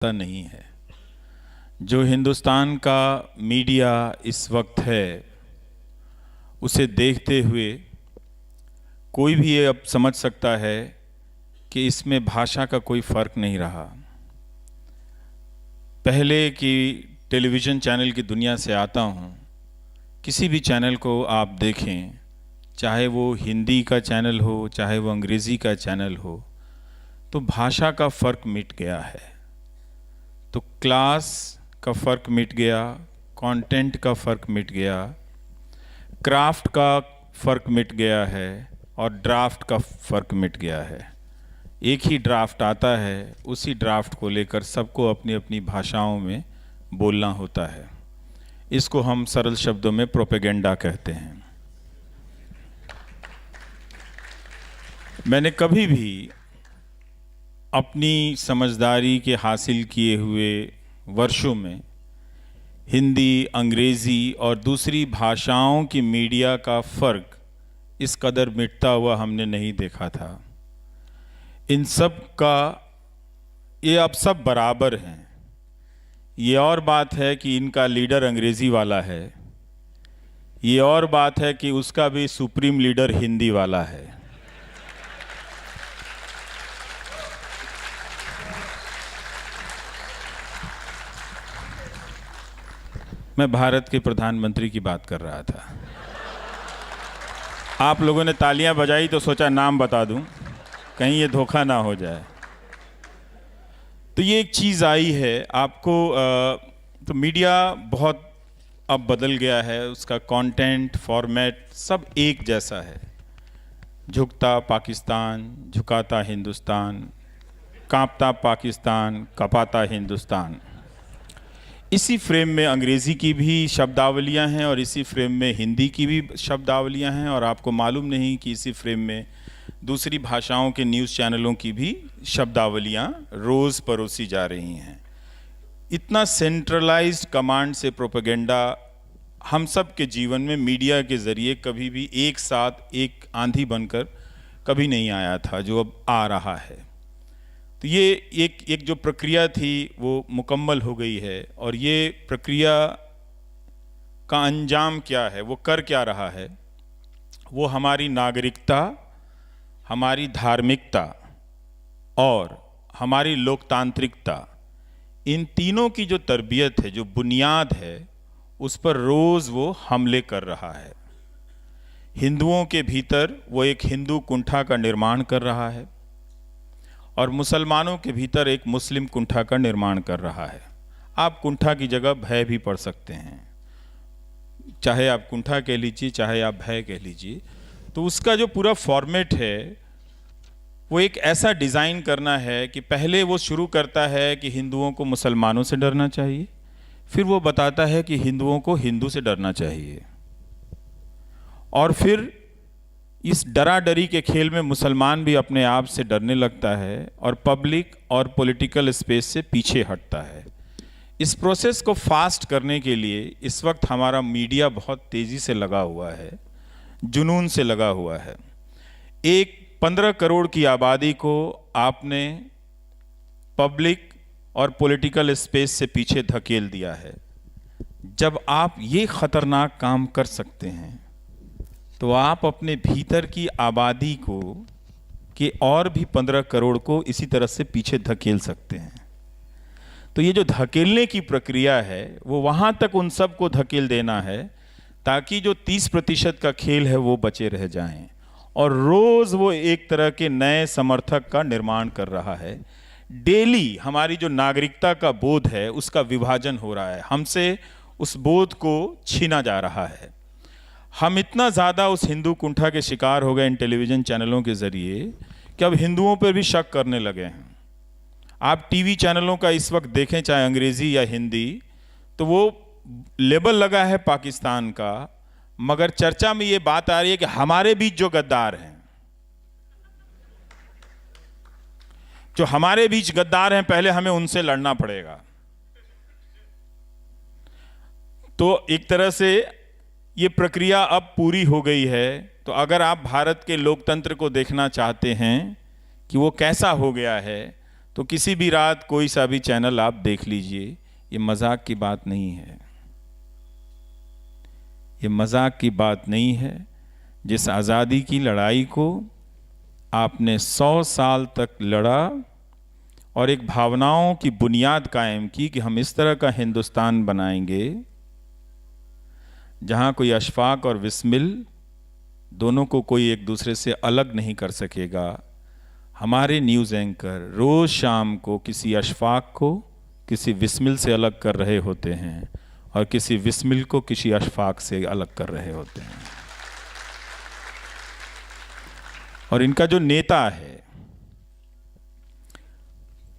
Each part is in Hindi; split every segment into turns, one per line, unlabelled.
पता नहीं है। जो हिंदुस्तान का मीडिया इस वक्त है, उसे देखते हुए कोई भी ये अब समझ सकता है कि इसमें भाषा का कोई फ़र्क नहीं रहा। पहले की टेलीविज़न चैनल की दुनिया से आता हूँ, किसी भी चैनल को आप देखें, चाहे वो हिंदी का चैनल हो, चाहे वो अंग्रेज़ी का चैनल हो, तो भाषा का फ़र्क मिट गया है। तो क्लास का फ़र्क मिट गया, कंटेंट का फ़र्क मिट गया, क्राफ्ट का फ़र्क मिट गया है और ड्राफ्ट का फ़र्क मिट गया है। एक ही ड्राफ्ट आता है, उसी ड्राफ्ट को लेकर सबको अपनी अपनी भाषाओं में बोलना होता है। इसको हम सरल शब्दों में प्रोपेगेंडा कहते हैं। मैंने कभी भी अपनी समझदारी के हासिल किए हुए वर्षों में हिंदी, अंग्रेज़ी और दूसरी भाषाओं की मीडिया का फ़र्क इस कदर मिटता हुआ हमने नहीं देखा था। इन सब का ये अब सब बराबर हैं। ये और बात है कि इनका लीडर अंग्रेज़ी वाला है, ये और बात है कि उसका भी सुप्रीम लीडर हिंदी वाला है। मैं भारत के प्रधानमंत्री की बात कर रहा था। आप लोगों ने तालियां बजाई तो सोचा नाम बता दूं, कहीं ये धोखा ना हो जाए। तो ये एक चीज़ आई है आपको। तो मीडिया बहुत अब बदल गया है, उसका कंटेंट, फॉर्मेट सब एक जैसा है। झुकता पाकिस्तान, झुकाता हिंदुस्तान, कांपता पाकिस्तान, कपाता हिंदुस्तान। इसी फ्रेम में अंग्रेज़ी की भी शब्दावलियां हैं और इसी फ्रेम में हिंदी की भी शब्दावलियां हैं, और आपको मालूम नहीं कि इसी फ्रेम में दूसरी भाषाओं के न्यूज़ चैनलों की भी शब्दावलियां रोज़ परोसी जा रही हैं। इतना सेंट्रलाइज्ड कमांड से प्रोपेगेंडा हम सब के जीवन में मीडिया के ज़रिए कभी भी एक साथ एक आंधी बनकर कभी नहीं आया था, जो अब आ रहा है। तो ये एक जो प्रक्रिया थी वो मुकम्मल हो गई है, और ये प्रक्रिया का अंजाम क्या है, वो कर क्या रहा है, वो हमारी नागरिकता, हमारी धार्मिकता और हमारी लोकतांत्रिकता, इन तीनों की जो तरबियत है, जो बुनियाद है, उस पर रोज़ वो हमले कर रहा है। हिंदुओं के भीतर वो एक हिंदू कुंठा का निर्माण कर रहा है और मुसलमानों के भीतर एक मुस्लिम कुंठा का निर्माण कर रहा है। आप कुंठा की जगह भय भी पढ़ सकते हैं, चाहे आप कुंठा कह लीजिए, चाहे आप भय कह लीजिए। तो उसका जो पूरा फॉर्मेट है वो एक ऐसा डिज़ाइन करना है कि पहले वो शुरू करता है कि हिंदुओं को मुसलमानों से डरना चाहिए, फिर वो बताता है कि हिंदुओं को हिंदू से डरना चाहिए, और फिर इस डराडरी के खेल में मुसलमान भी अपने आप से डरने लगता है और पब्लिक और पॉलिटिकल स्पेस से पीछे हटता है। इस प्रोसेस को फास्ट करने के लिए इस वक्त हमारा मीडिया बहुत तेज़ी से लगा हुआ है, जुनून से लगा हुआ है। एक 15 करोड़ की आबादी को आपने पब्लिक और पॉलिटिकल स्पेस से पीछे धकेल दिया है। जब आप ये ख़तरनाक काम कर सकते हैं तो आप अपने भीतर की आबादी को के और भी 15 करोड़ को इसी तरह से पीछे धकेल सकते हैं। तो ये जो धकेलने की प्रक्रिया है वो वहाँ तक उन सब को धकेल देना है ताकि जो 30% का खेल है वो बचे रह जाएं, और रोज़ वो एक तरह के नए समर्थक का निर्माण कर रहा है। डेली हमारी जो नागरिकता का बोध है उसका विभाजन हो रहा है, हमसे उस बोध को छीना जा रहा है। हम इतना ज़्यादा उस हिंदू कुंठा के शिकार हो गए इन टेलीविज़न चैनलों के ज़रिए कि अब हिंदुओं पर भी शक करने लगे हैं। आप टीवी चैनलों का इस वक्त देखें, चाहे अंग्रेज़ी या हिंदी, तो वो लेबल लगा है पाकिस्तान का, मगर चर्चा में ये बात आ रही है कि हमारे बीच जो गद्दार हैं, जो हमारे बीच गद्दार हैं, पहले हमें उनसे लड़ना पड़ेगा। तो एक तरह से ये प्रक्रिया अब पूरी हो गई है। तो अगर आप भारत के लोकतंत्र को देखना चाहते हैं कि वो कैसा हो गया है, तो किसी भी रात कोई सा भी चैनल आप देख लीजिए, ये मजाक की बात नहीं है, ये मजाक की बात नहीं है। जिस आज़ादी की लड़ाई को आपने 100 साल तक लड़ा और एक भावनाओं की बुनियाद कायम की कि हम इस तरह का हिंदुस्तान बनाएंगे जहां कोई अशफाक और विस्मिल दोनों को कोई एक दूसरे से अलग नहीं कर सकेगा। हमारे न्यूज़ एंकर रोज़ शाम को किसी अशफाक को किसी विस्मिल से अलग कर रहे होते हैं और किसी विस्मिल को किसी अशफाक से अलग कर रहे होते हैं। और इनका जो नेता है,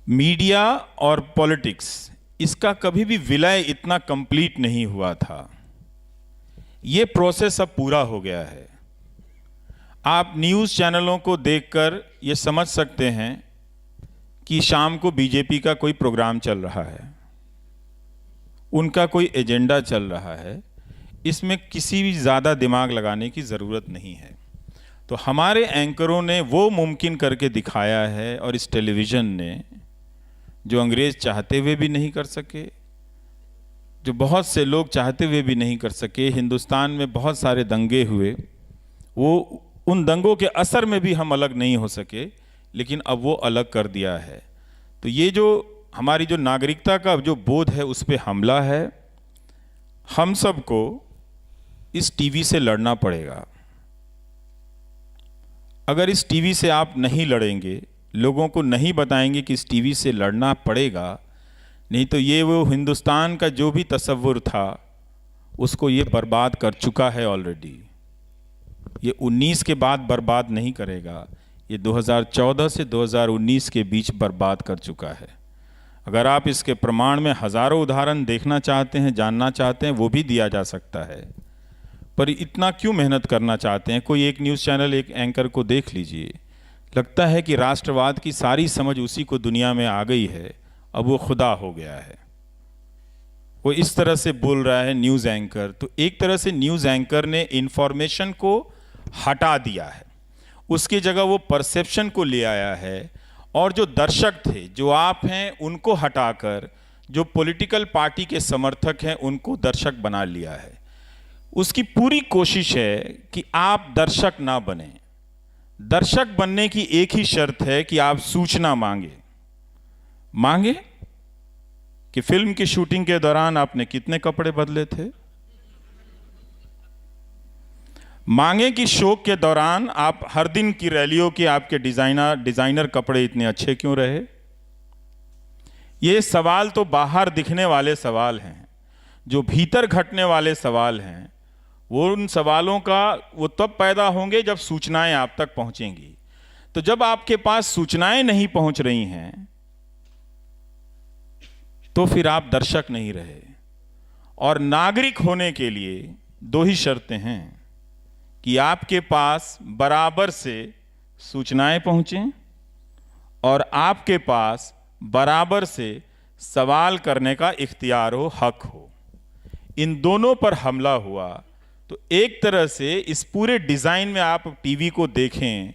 मीडिया और पॉलिटिक्स, इसका कभी भी विलय इतना कंप्लीट नहीं हुआ था। ये प्रोसेस अब पूरा हो गया है। आप न्यूज़ चैनलों को देखकर ये समझ सकते हैं कि शाम को बीजेपी का कोई प्रोग्राम चल रहा है, उनका कोई एजेंडा चल रहा है। इसमें किसी भी ज़्यादा दिमाग लगाने की ज़रूरत नहीं है। तो हमारे एंकरों ने वो मुमकिन करके दिखाया है, और इस टेलीविज़न ने, जो अंग्रेज़ चाहते हुए भी नहीं कर सके, जो बहुत से लोग चाहते हुए भी नहीं कर सके। हिंदुस्तान में बहुत सारे दंगे हुए, वो उन दंगों के असर में भी हम अलग नहीं हो सके, लेकिन अब वो अलग कर दिया है। तो ये जो हमारी जो नागरिकता का जो बोध है, उस पे हमला है। हम सबको इस टीवी से लड़ना पड़ेगा। अगर इस टीवी से आप नहीं लड़ेंगे, लोगों को नहीं बताएंगे कि इस टीवी से लड़ना पड़ेगा, नहीं तो ये वो हिंदुस्तान का जो भी तसव्वुर था उसको ये बर्बाद कर चुका है ऑलरेडी। ये 19 के बाद बर्बाद नहीं करेगा, ये 2014 से 2019 के बीच बर्बाद कर चुका है। अगर आप इसके प्रमाण में हज़ारों उदाहरण देखना चाहते हैं, जानना चाहते हैं, वो भी दिया जा सकता है। पर इतना क्यों मेहनत करना चाहते हैं? कोई एक न्यूज़ चैनल, एक एंकर को देख लीजिए, लगता है कि राष्ट्रवाद की सारी समझ उसी को दुनिया में आ गई है, अब वो खुदा हो गया है। वो इस तरह से बोल रहा है न्यूज़ एंकर। तो एक तरह से न्यूज़ एंकर ने इंफॉर्मेशन को हटा दिया है, उसकी जगह वो परसेप्शन को ले आया है। और जो दर्शक थे, जो आप हैं, उनको हटाकर जो पॉलिटिकल पार्टी के समर्थक हैं उनको दर्शक बना लिया है। उसकी पूरी कोशिश है कि आप दर्शक ना बने। दर्शक बनने की एक ही शर्त है कि आप सूचना मांगे कि फिल्म की शूटिंग के दौरान आपने कितने कपड़े बदले थे, मांगे कि शो के दौरान आप हर दिन की रैलियों के आपके डिजाइनर कपड़े इतने अच्छे क्यों रहे। ये सवाल तो बाहर दिखने वाले सवाल हैं। जो भीतर घटने वाले सवाल हैं, वो उन सवालों का वो तब पैदा होंगे जब सूचनाएं आप तक पहुंचेंगी। तो जब आपके पास सूचनाएं नहीं पहुंच रही हैं, तो फिर आप दर्शक नहीं रहे। और नागरिक होने के लिए दो ही शर्तें हैं कि आपके पास बराबर से सूचनाएं पहुंचें और आपके पास बराबर से सवाल करने का इख्तियार हो, हक हो। इन दोनों पर हमला हुआ। तो एक तरह से इस पूरे डिज़ाइन में आप टीवी को देखें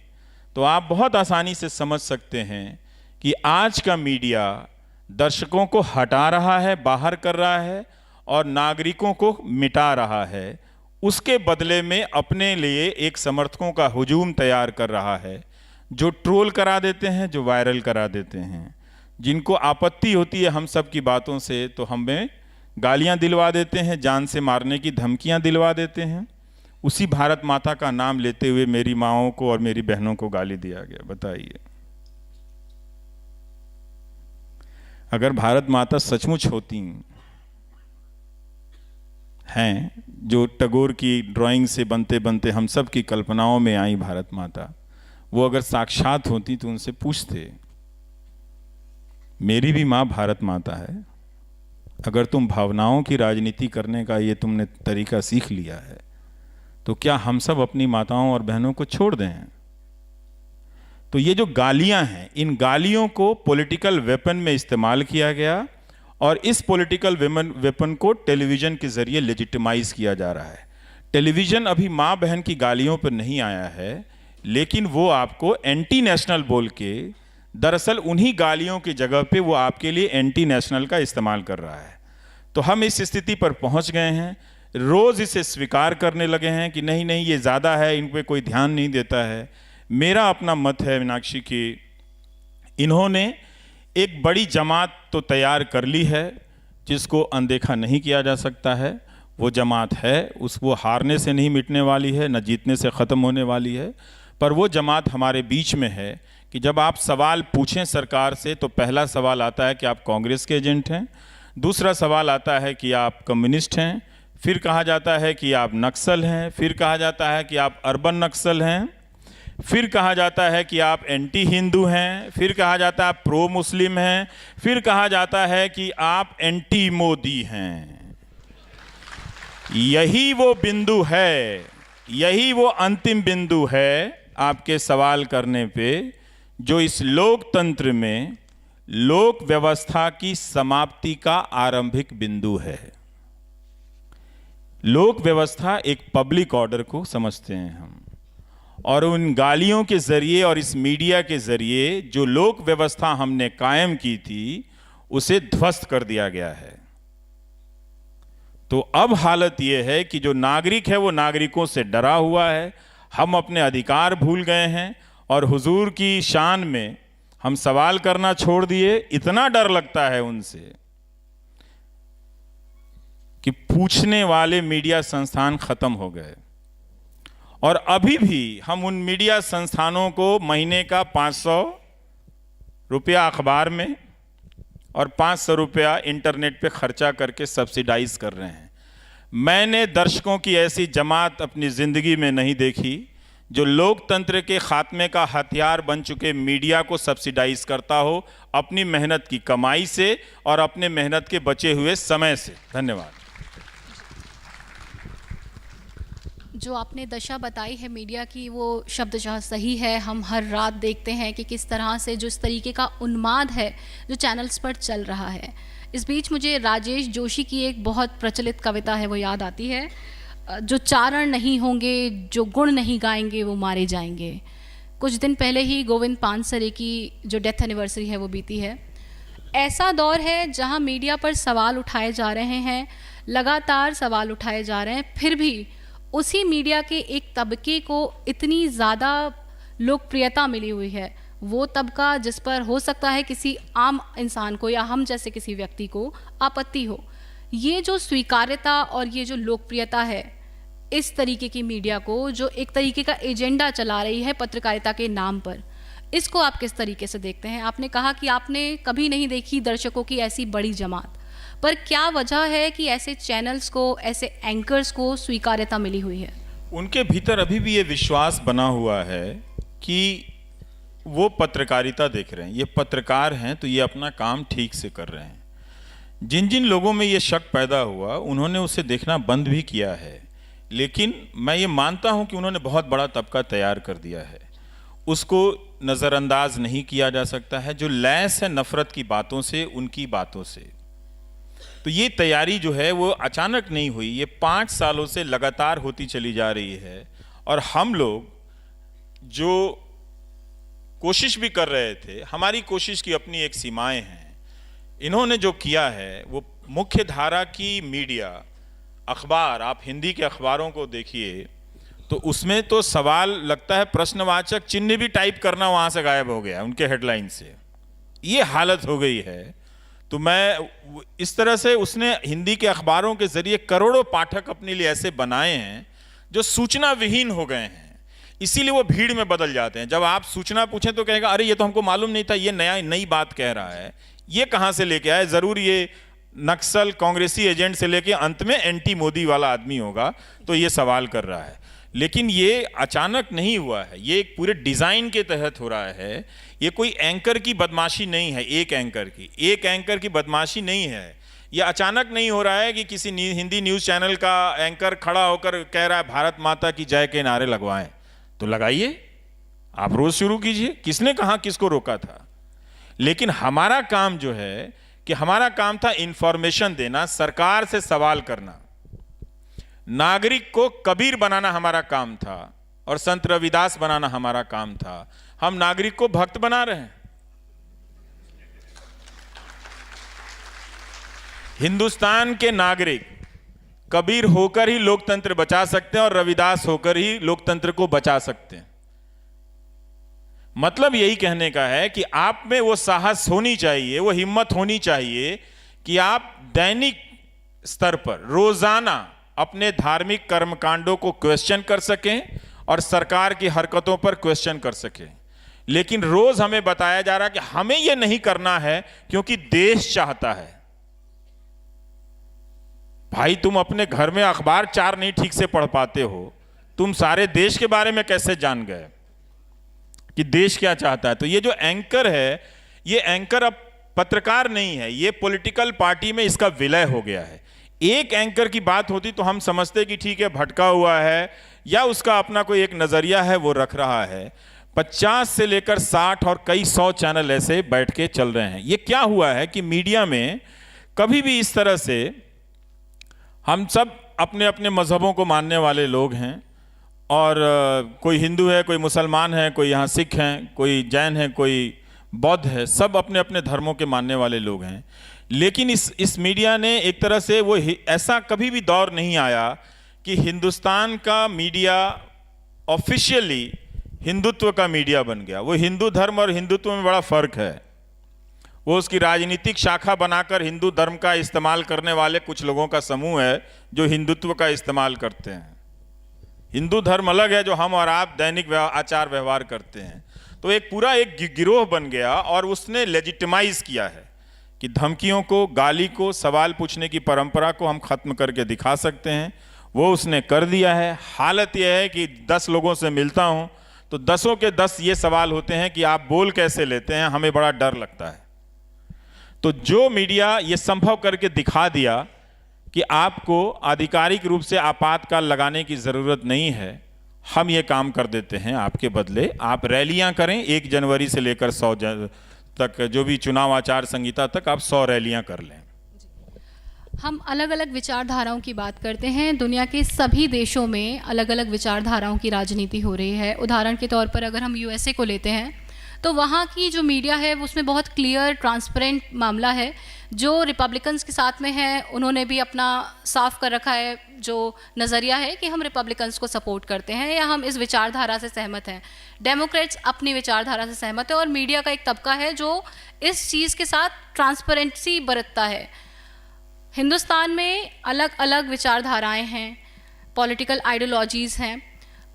तो आप बहुत आसानी से समझ सकते हैं कि आज का मीडिया दर्शकों को हटा रहा है, बाहर कर रहा है और नागरिकों को मिटा रहा है। उसके बदले में अपने लिए एक समर्थकों का हुजूम तैयार कर रहा है, जो ट्रोल करा देते हैं, जो वायरल करा देते हैं। जिनको आपत्ति होती है हम सब की बातों से, तो हमें गालियां दिलवा देते हैं, जान से मारने की धमकियां दिलवा देते हैं। उसी भारत माता का नाम लेते हुए मेरी माँओं को और मेरी बहनों को गाली दिया गया। बताइए, अगर भारत माता सचमुच होती हैं, जो टैगोर की ड्राइंग से बनते बनते हम सब की कल्पनाओं में आई भारत माता, वो अगर साक्षात होती तो उनसे पूछते, मेरी भी माँ भारत माता है। अगर तुम भावनाओं की राजनीति करने का ये तुमने तरीका सीख लिया है, तो क्या हम सब अपनी माताओं और बहनों को छोड़ दें? तो ये जो गालियां हैं, इन गालियों को पॉलिटिकल वेपन में इस्तेमाल किया गया और इस पॉलिटिकल वेपन को टेलीविज़न के ज़रिए लेजिटिमाइज किया जा रहा है। टेलीविज़न अभी माँ बहन की गालियों पर नहीं आया है, लेकिन वो आपको एंटी नेशनल बोल के दरअसल उन्हीं गालियों की जगह पे वो आपके लिए एंटी नेशनल का इस्तेमाल कर रहा है। तो हम इस स्थिति पर पहुंच गए हैं, रोज़ इसे स्वीकार करने लगे हैं कि नहीं नहीं ये ज़्यादा है, इन पे कोई ध्यान नहीं देता है। मेरा अपना मत है मीनाक्षी कि इन्होंने एक बड़ी जमात तो तैयार कर ली है जिसको अनदेखा नहीं किया जा सकता है। वो जमात है, वो हारने से नहीं मिटने वाली है, न जीतने से ख़त्म होने वाली है। पर वो जमात हमारे बीच में है कि जब आप सवाल पूछें सरकार से तो पहला सवाल आता है कि आप कांग्रेस के एजेंट हैं, दूसरा सवाल आता है कि आप कम्युनिस्ट हैं, फिर कहा जाता है कि आप नक्सल हैं, फिर कहा जाता है कि आप अर्बन नक्सल हैं, फिर कहा जाता है कि आप एंटी हिंदू हैं, फिर कहा जाता है आप प्रो मुस्लिम हैं, फिर कहा जाता है कि आप एंटी मोदी हैं। यही वो बिंदु है, यही वो अंतिम बिंदु है आपके सवाल करने पे, जो इस लोकतंत्र में लोक व्यवस्था की समाप्ति का आरंभिक बिंदु है। लोक व्यवस्था एक पब्लिक ऑर्डर को समझते हैं हम, और उन गालियों के जरिए और इस मीडिया के जरिए जो लोक व्यवस्था हमने कायम की थी उसे ध्वस्त कर दिया गया है। तो अब हालत यह है कि जो नागरिक है वो नागरिकों से डरा हुआ है, हम अपने अधिकार भूल गए हैं और हुजूर की शान में हम सवाल करना छोड़ दिए। इतना डर लगता है उनसे कि पूछने वाले मीडिया संस्थान खत्म हो गए, और अभी भी हम उन मीडिया संस्थानों को महीने का 500 रुपया अखबार में और 500 रुपया इंटरनेट पे खर्चा करके सब्सिडाइज कर रहे हैं। मैंने दर्शकों की ऐसी जमात अपनी ज़िंदगी में नहीं देखी जो लोकतंत्र के खात्मे का हथियार बन चुके मीडिया को सब्सिडाइज करता हो अपनी मेहनत की कमाई से और अपने मेहनत के बचे हुए समय से। धन्यवाद।
जो आपने दशा बताई है मीडिया की वो शब्दशः सही है। हम हर रात देखते हैं कि किस तरह से जो इस तरीके का उन्माद है जो चैनल्स पर चल रहा है। इस बीच मुझे राजेश जोशी की एक बहुत प्रचलित कविता है वो याद आती है, जो चारण नहीं होंगे, जो गुण नहीं गाएंगे वो मारे जाएंगे। कुछ दिन पहले ही गोविंद पानसरे की जो डेथ एनिवर्सरी है वो बीती है। ऐसा दौर है जहां मीडिया पर सवाल उठाए जा रहे हैं, लगातार सवाल उठाए जा रहे हैं, फिर भी उसी मीडिया के एक तबके को इतनी ज़्यादा लोकप्रियता मिली हुई है, वो तबका जिस पर हो सकता है किसी आम इंसान को या हम जैसे किसी व्यक्ति को आपत्ति हो। ये जो स्वीकार्यता और ये जो लोकप्रियता है इस तरीके की मीडिया को, जो एक तरीके का एजेंडा चला रही है पत्रकारिता के नाम पर, इसको आप किस तरीके से देखते हैं? आपने कहा कि आपने कभी नहीं देखी दर्शकों की ऐसी बड़ी जमात, पर क्या वजह है कि ऐसे चैनल्स को, ऐसे एंकर्स को स्वीकार्यता मिली हुई है?
उनके भीतर अभी भी ये विश्वास बना हुआ है कि वो पत्रकारिता देख रहे हैं, ये पत्रकार हैं तो ये अपना काम ठीक से कर रहे हैं। जिन जिन लोगों में ये शक पैदा हुआ उन्होंने उसे देखना बंद भी किया है, लेकिन मैं ये मानता हूं कि उन्होंने बहुत बड़ा तबका तैयार कर दिया है, उसको नज़रअंदाज नहीं किया जा सकता है। जो लैस है नफरत की बातों से, उनकी बातों से, तो ये तैयारी जो है वो अचानक नहीं हुई, ये 5 सालों से लगातार होती चली जा रही है। और हम लोग जो कोशिश भी कर रहे थे, हमारी कोशिश की अपनी एक सीमाएं हैं। इन्होंने जो किया है वो मुख्य धारा की मीडिया, अखबार, आप हिंदी के अखबारों को देखिए तो उसमें तो सवाल लगता है प्रश्नवाचक चिन्ह भी टाइप करना वहाँ से गायब हो गया उनके हेडलाइन से, ये हालत हो गई है। तो मैं इस तरह से उसने हिंदी के अखबारों के जरिए करोड़ों पाठक अपने लिए ऐसे बनाए हैं जो सूचना विहीन हो गए हैं, इसीलिए वो भीड़ में बदल जाते हैं। जब आप सूचना पूछें तो कहेगा अरे ये तो हमको मालूम नहीं था, ये नई बात कह रहा है, ये कहाँ से लेके आए, ज़रूर ये नक्सल कांग्रेसी एजेंट से लेके अंत में एंटी मोदी वाला आदमी होगा तो ये सवाल कर रहा है। लेकिन ये अचानक नहीं हुआ है, ये एक पूरे डिज़ाइन के तहत हो रहा है। ये कोई एंकर की बदमाशी नहीं है, एक एंकर की बदमाशी नहीं है। ये अचानक नहीं हो रहा है कि किसी हिंदी न्यूज़ चैनल का एंकर खड़ा होकर कह रहा है भारत माता की जय के नारे लगवाएं, तो लगाइए, आप रोज़ शुरू कीजिए, किसने कहा, किसको रोका था। लेकिन हमारा काम जो है कि हमारा काम था इंफॉर्मेशन देना, सरकार से सवाल करना, नागरिक को कबीर बनाना हमारा काम था और संत रविदास बनाना हमारा काम था। हम नागरिक को भक्त बना रहे हैं। हिंदुस्तान के नागरिक कबीर होकर ही लोकतंत्र बचा सकते हैं और रविदास होकर ही लोकतंत्र को बचा सकते हैं। मतलब यही कहने का है कि आप में वो साहस होनी चाहिए, वो हिम्मत होनी चाहिए कि आप दैनिक स्तर पर रोजाना अपने धार्मिक कर्मकांडों को क्वेश्चन कर सकें और सरकार की हरकतों पर क्वेश्चन कर सकें। लेकिन रोज हमें बताया जा रहा है कि हमें यह नहीं करना है क्योंकि देश चाहता है। भाई, तुम अपने घर में अखबार 4 नहीं ठीक से पढ़ पाते हो, तुम सारे देश के बारे में कैसे जान गए कि देश क्या चाहता है? तो ये जो एंकर है, ये एंकर अब पत्रकार नहीं है, ये पॉलिटिकल पार्टी में इसका विलय हो गया है। एक एंकर की बात होती तो हम समझते कि ठीक है, भटका हुआ है या उसका अपना कोई एक नजरिया है वो रख रहा है। 50 से लेकर 60 और कई 100 चैनल ऐसे बैठ के चल रहे हैं। ये क्या हुआ है कि मीडिया में कभी भी इस तरह से, हम सब अपने अपने मजहबों को मानने वाले लोग हैं और कोई हिंदू है, कोई मुसलमान है, कोई यहाँ सिख हैं, कोई जैन है, कोई बौद्ध है, सब अपने अपने धर्मों के मानने वाले लोग हैं। लेकिन इस मीडिया ने एक तरह से वो ऐसा कभी भी दौर नहीं आया कि हिंदुस्तान का मीडिया ऑफिशियली हिंदुत्व का मीडिया बन गया। वो हिंदू धर्म और हिंदुत्व में बड़ा फर्क है। वो उसकी राजनीतिक शाखा बनाकर हिंदू धर्म का इस्तेमाल करने वाले कुछ लोगों का समूह है जो हिंदुत्व का इस्तेमाल करते हैं। हिंदू धर्म अलग है जो हम और आप दैनिक आचार व्यवहार करते हैं। तो एक पूरा एक गिरोह बन गया और उसने लेजिटिमाइज किया है कि धमकियों को, गाली को, सवाल पूछने की परंपरा को हम खत्म करके दिखा सकते हैं। वो उसने कर दिया है। हालत यह है कि 10 लोगों से मिलता हूं तो 10 के 10 ये सवाल होते हैं कि आप बोल कैसे लेते हैं, हमें बड़ा डर लगता है। तो जो मीडिया ये संभव करके दिखा दिया कि आपको आधिकारिक रूप से आपातकाल लगाने की ज़रूरत नहीं है, हम ये काम कर देते हैं आपके बदले। आप रैलियां करें 1 जनवरी से लेकर 100 तक, जो भी चुनाव आचार संहिता तक आप 100 रैलियां कर लें।
हम अलग अलग विचारधाराओं की बात करते हैं। दुनिया के सभी देशों में अलग अलग विचारधाराओं की राजनीति हो रही है। उदाहरण के तौर पर अगर हम यूएसए को लेते हैं तो वहाँ की जो मीडिया है उसमें बहुत क्लियर, ट्रांसपेरेंट मामला है। जो रिपब्लिकन्स के साथ में है उन्होंने भी अपना साफ कर रखा है जो नज़रिया है कि हम रिपब्लिकन्स को सपोर्ट करते हैं या हम इस विचारधारा से सहमत हैं। डेमोक्रेट्स अपनी विचारधारा से सहमत है और मीडिया का एक तबका है जो इस चीज़ के साथ ट्रांसपेरेंसी बरतता है। हिंदुस्तान में अलग अलग विचारधाराएं हैं, पॉलिटिकल आइडियोलॉजीज़ हैं,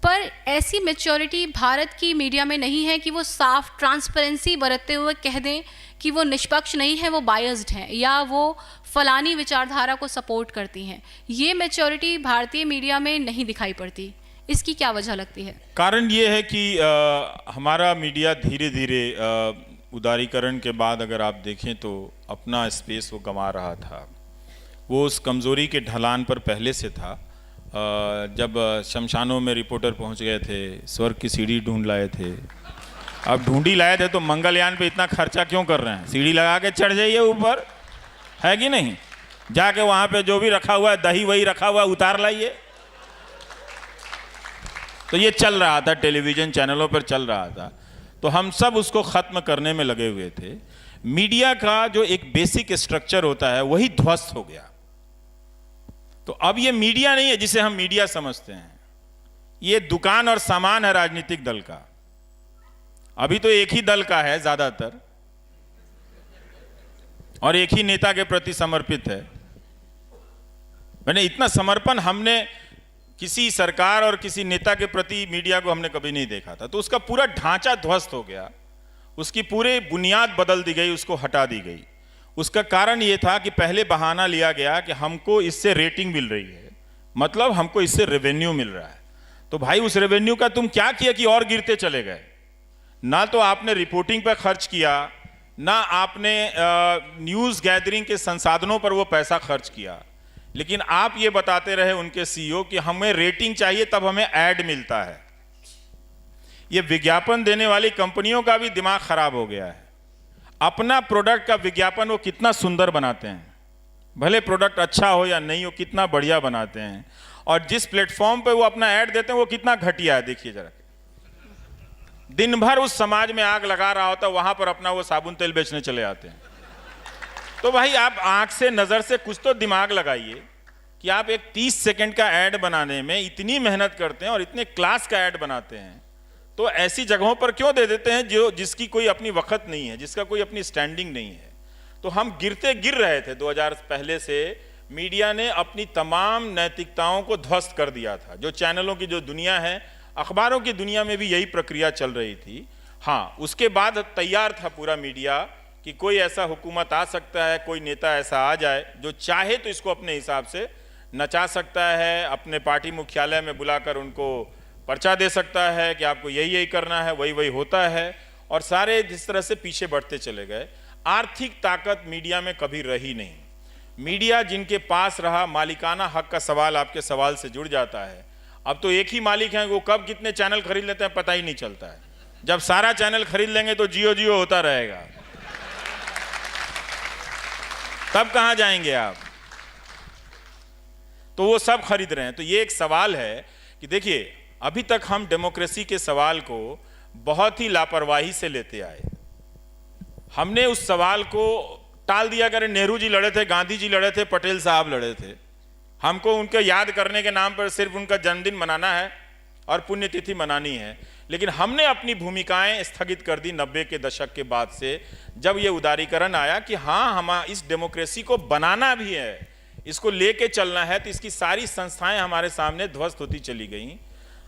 पर ऐसी मैच्योरिटी भारत की मीडिया में नहीं है कि वो साफ ट्रांसपेरेंसी बरतते हुए कह दें कि वो निष्पक्ष नहीं है, वो बायस्ड हैं या वो फलानी विचारधारा को सपोर्ट करती हैं। ये मैच्योरिटी भारतीय मीडिया में नहीं दिखाई पड़ती। इसकी क्या वजह लगती है?
कारण ये है कि हमारा मीडिया धीरे धीरे उदारीकरण के बाद अगर आप देखें तो अपना स्पेस वो गंवा रहा था। वो उस कमज़ोरी के ढलान पर पहले से था। जब शमशानों में रिपोर्टर पहुंच गए थे, स्वर्ग की सीढ़ी ढूंढ लाए थे। अब ढूंढी लाए थे तो मंगलयान पे इतना खर्चा क्यों कर रहे हैं? सीढ़ी लगा के चढ़ जाइए ऊपर, है कि नहीं? जाके वहाँ पे जो भी रखा हुआ है, दही वही रखा हुआ है, उतार लाइए। तो ये चल रहा था, टेलीविज़न चैनलों पर चल रहा था। तो हम सब उसको ख़त्म करने में लगे हुए थे। मीडिया का जो एक बेसिक स्ट्रक्चर होता है वही ध्वस्त हो गया। तो अब ये मीडिया नहीं है जिसे हम मीडिया समझते हैं, ये दुकान और सामान है राजनीतिक दल का। अभी तो एक ही दल का है ज्यादातर और एक ही नेता के प्रति समर्पित है। मैंने इतना समर्पण हमने किसी सरकार और किसी नेता के प्रति मीडिया को हमने कभी नहीं देखा था। तो उसका पूरा ढांचा ध्वस्त हो गया, उसकी पूरी बुनियाद बदल दी गई, उसको हटा दी गई। उसका कारण ये था कि पहले बहाना लिया गया कि हमको इससे रेटिंग मिल रही है, मतलब हमको इससे रेवेन्यू मिल रहा है। तो भाई उस रेवेन्यू का तुम क्या किया कि और गिरते चले गए? ना तो आपने रिपोर्टिंग पर खर्च किया, ना आपने न्यूज़ गैदरिंग के संसाधनों पर वो पैसा खर्च किया, लेकिन आप ये बताते रहे उनके सीईओ कि हमें रेटिंग चाहिए तब हमें ऐड मिलता है। ये विज्ञापन देने वाली कंपनियों का भी दिमाग खराब हो गया है। अपना प्रोडक्ट का विज्ञापन वो कितना सुंदर बनाते हैं, भले प्रोडक्ट अच्छा हो या नहीं हो, कितना बढ़िया बनाते हैं। और जिस प्लेटफॉर्म पे वो अपना ऐड देते हैं वो कितना घटिया है। देखिए जरा, दिन भर उस समाज में आग लगा रहा होता, वहां पर अपना वो साबुन तेल बेचने चले आते हैं। तो भाई आप आंख से नजर से कुछ तो दिमाग लगाइए कि आप एक 30 सेकंड का ऐड बनाने में इतनी मेहनत करते हैं और इतने क्लास का ऐड बनाते हैं, तो ऐसी जगहों पर क्यों दे देते हैं जिसकी कोई अपनी वक्त नहीं है, जिसका कोई अपनी स्टैंडिंग नहीं है। तो हम गिर रहे थे 2000 पहले से। मीडिया ने अपनी तमाम नैतिकताओं को ध्वस्त कर दिया था। जो चैनलों की जो दुनिया है, अखबारों की दुनिया में भी यही प्रक्रिया चल रही थी। हाँ, उसके बाद तैयार था पूरा मीडिया कि कोई ऐसा हुकूमत आ सकता है, कोई नेता ऐसा आ जाए जो चाहे तो इसको अपने हिसाब से नचा सकता है, अपने पार्टी मुख्यालय में बुलाकर उनको पर्चा दे सकता है कि आपको यही यही करना है, वही वही होता है, और सारे इस तरह से पीछे बढ़ते चले गए। आर्थिक ताकत मीडिया में कभी रही नहीं। मीडिया जिनके पास रहा, मालिकाना हक का सवाल आपके सवाल से जुड़ जाता है। अब तो एक ही मालिक हैं, वो कब कितने चैनल खरीद लेते हैं पता ही नहीं चलता है। जब सारा चैनल खरीद लेंगे तो जियो जियो होता रहेगा, तब कहां जाएंगे आप? तो वो सब खरीद रहे हैं। तो ये एक सवाल है कि देखिए, अभी तक हम डेमोक्रेसी के सवाल को बहुत ही लापरवाही से लेते आए। हमने उस सवाल को टाल दिया करें, नेहरू जी लड़े थे, गांधी जी लड़े थे, पटेल साहब लड़े थे। हमको उनके याद करने के नाम पर सिर्फ उनका जन्मदिन मनाना है और पुण्यतिथि मनानी है। लेकिन हमने अपनी भूमिकाएं स्थगित कर दी 90 के दशक के बाद से, जब ये उदारीकरण आया कि हाँ, हम इस डेमोक्रेसी को बनाना भी है, इसको लेके चलना है। तो इसकी सारी संस्थाएं हमारे सामने ध्वस्त होती चली गई।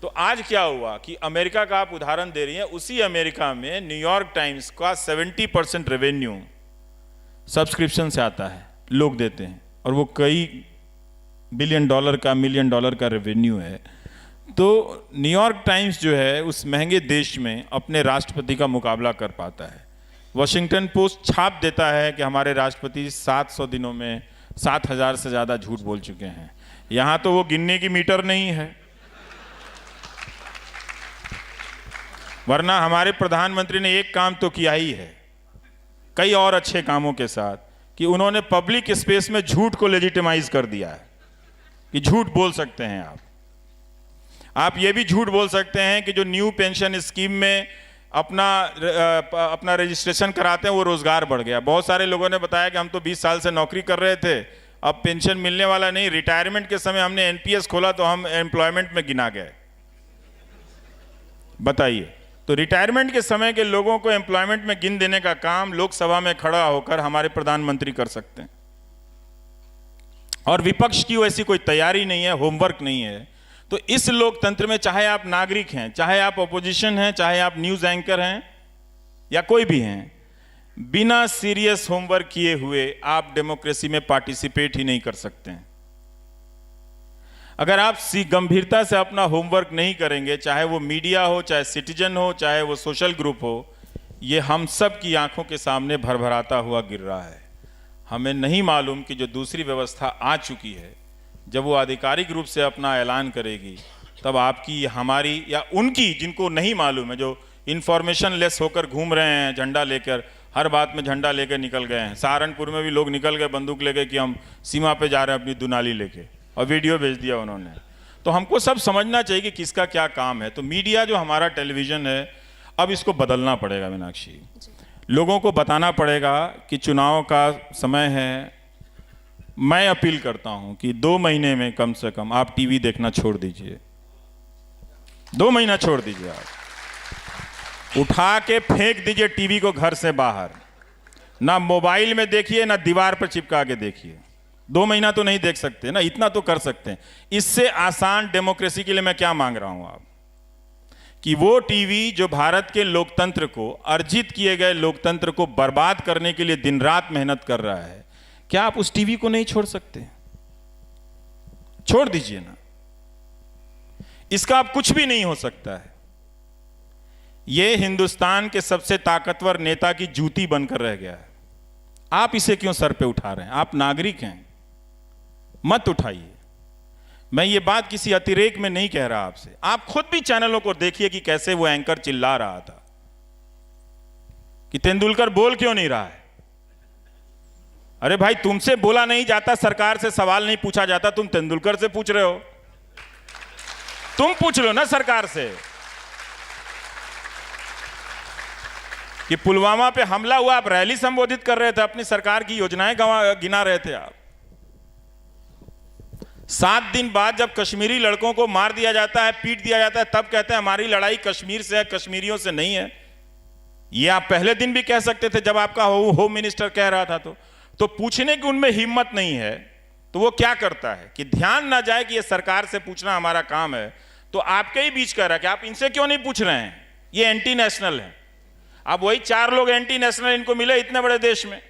तो आज क्या हुआ कि अमेरिका का आप उदाहरण दे रही हैं, उसी अमेरिका में न्यूयॉर्क टाइम्स का 70% रेवेन्यू सब्सक्रिप्शन से आता है, लोग देते हैं, और वो कई $1 बिलियन मिलियन डॉलर का रेवेन्यू है। तो न्यूयॉर्क टाइम्स जो है उस महंगे देश में अपने राष्ट्रपति का मुकाबला कर पाता है। वॉशिंगटन पोस्ट छाप देता है कि हमारे राष्ट्रपति 700 दिनों में 7,000 से ज़्यादा झूठ बोल चुके हैं। यहाँ तो वो गिनने की मीटर नहीं है। वरना हमारे प्रधानमंत्री ने एक काम तो किया ही है, कई और अच्छे कामों के साथ, कि उन्होंने पब्लिक स्पेस में झूठ को लेजिटिमाइज कर दिया है कि झूठ बोल सकते हैं आप ये भी झूठ बोल सकते हैं कि जो न्यू पेंशन स्कीम में अपना रजिस्ट्रेशन कराते हैं वो रोजगार बढ़ गया। बहुत सारे लोगों ने बताया कि हम तो 20 साल से नौकरी कर रहे थे, अब पेंशन मिलने वाला नहीं। रिटायरमेंट के समय हमने एनपीएस खोला तो हम एम्प्लॉयमेंट में गिना गए। बताइए, तो रिटायरमेंट के समय के लोगों को एम्प्लॉयमेंट में गिन देने का काम लोकसभा में खड़ा होकर हमारे प्रधानमंत्री कर सकते हैं, और विपक्ष की वैसी कोई तैयारी नहीं है, होमवर्क नहीं है। तो इस लोकतंत्र में चाहे आप नागरिक हैं, चाहे आप अपोजिशन हैं, चाहे आप न्यूज एंकर हैं या कोई भी हैं, बिना सीरियस होमवर्क किए हुए आप डेमोक्रेसी में पार्टिसिपेट ही नहीं कर सकते हैं। अगर आप गंभीरता से अपना होमवर्क नहीं करेंगे, चाहे वो मीडिया हो, चाहे सिटीजन हो, चाहे वो सोशल ग्रुप हो, ये हम सब की आंखों के सामने भरभराता हुआ गिर रहा है। हमें नहीं मालूम कि जो दूसरी व्यवस्था आ चुकी है, जब वो आधिकारिक रूप से अपना ऐलान करेगी, तब आपकी, हमारी या उनकी, जिनको नहीं मालूम है, जो इंफॉर्मेशन लेस होकर घूम रहे हैं, झंडा लेकर, हर बात में झंडा लेकर निकल गए हैं। सहारनपुर में भी लोग निकल गए बंदूक लेके कि हम सीमा पे जा रहे हैं अपनी दुनाली लेके, और वीडियो भेज दिया उन्होंने। तो हमको सब समझना चाहिए कि किसका क्या काम है। तो मीडिया जो हमारा टेलीविज़न है, अब इसको बदलना पड़ेगा मीनाक्षी। लोगों को बताना पड़ेगा कि चुनाव का समय है। मैं अपील करता हूं कि 2 महीने में कम से कम आप टीवी देखना छोड़ दीजिए। 2 महीना छोड़ दीजिए, आप उठा के फेंक दीजिए टीवी को घर से बाहर। ना मोबाइल में देखिए, ना दीवार पर चिपका के देखिए। 2 महीना तो नहीं देख सकते ना, इतना तो कर सकते हैं। इससे आसान डेमोक्रेसी के लिए मैं क्या मांग रहा हूं आप, कि वो टीवी जो भारत के लोकतंत्र को, अर्जित किए गए लोकतंत्र को बर्बाद करने के लिए दिन रात मेहनत कर रहा है, क्या आप उस टीवी को नहीं छोड़ सकते? छोड़ दीजिए ना, इसका अब कुछ भी नहीं हो सकता है। यह हिंदुस्तान के सबसे ताकतवर नेता की जूती बनकर रह गया है। आप इसे क्यों सर पे उठा रहे हैं? आप नागरिक हैं, मत उठाइए। मैं ये बात किसी अतिरेक में नहीं कह रहा आपसे। आप खुद भी चैनलों को देखिए कि कैसे वो एंकर चिल्ला रहा था कि तेंदुलकर बोल क्यों नहीं रहा है। अरे भाई, तुमसे बोला नहीं जाता, सरकार से सवाल नहीं पूछा जाता, तुम तेंदुलकर से पूछ रहे हो। तुम पूछ लो ना सरकार से। कि पुलवामा पे हमला हुआ, आप रैली संबोधित कर रहे थे, अपनी सरकार की योजनाएं गिना रहे थे आप। 7 दिन बाद जब कश्मीरी लड़कों को मार दिया जाता है, पीट दिया जाता है, तब कहते हैं हमारी लड़ाई कश्मीर से है, कश्मीरियों से नहीं है। ये आप पहले दिन भी कह सकते थे जब आपका होम मिनिस्टर कह रहा था। तो पूछने की उनमें हिम्मत नहीं है, तो वो क्या करता है कि ध्यान ना जाए कि ये सरकार से पूछना हमारा काम है, तो आपके ही बीच कह रहा है कि आप इनसे क्यों नहीं पूछ रहे हैं, ये एंटी नेशनल है। अब वही 4 लोग एंटी नेशनल इनको मिले इतने बड़े देश में,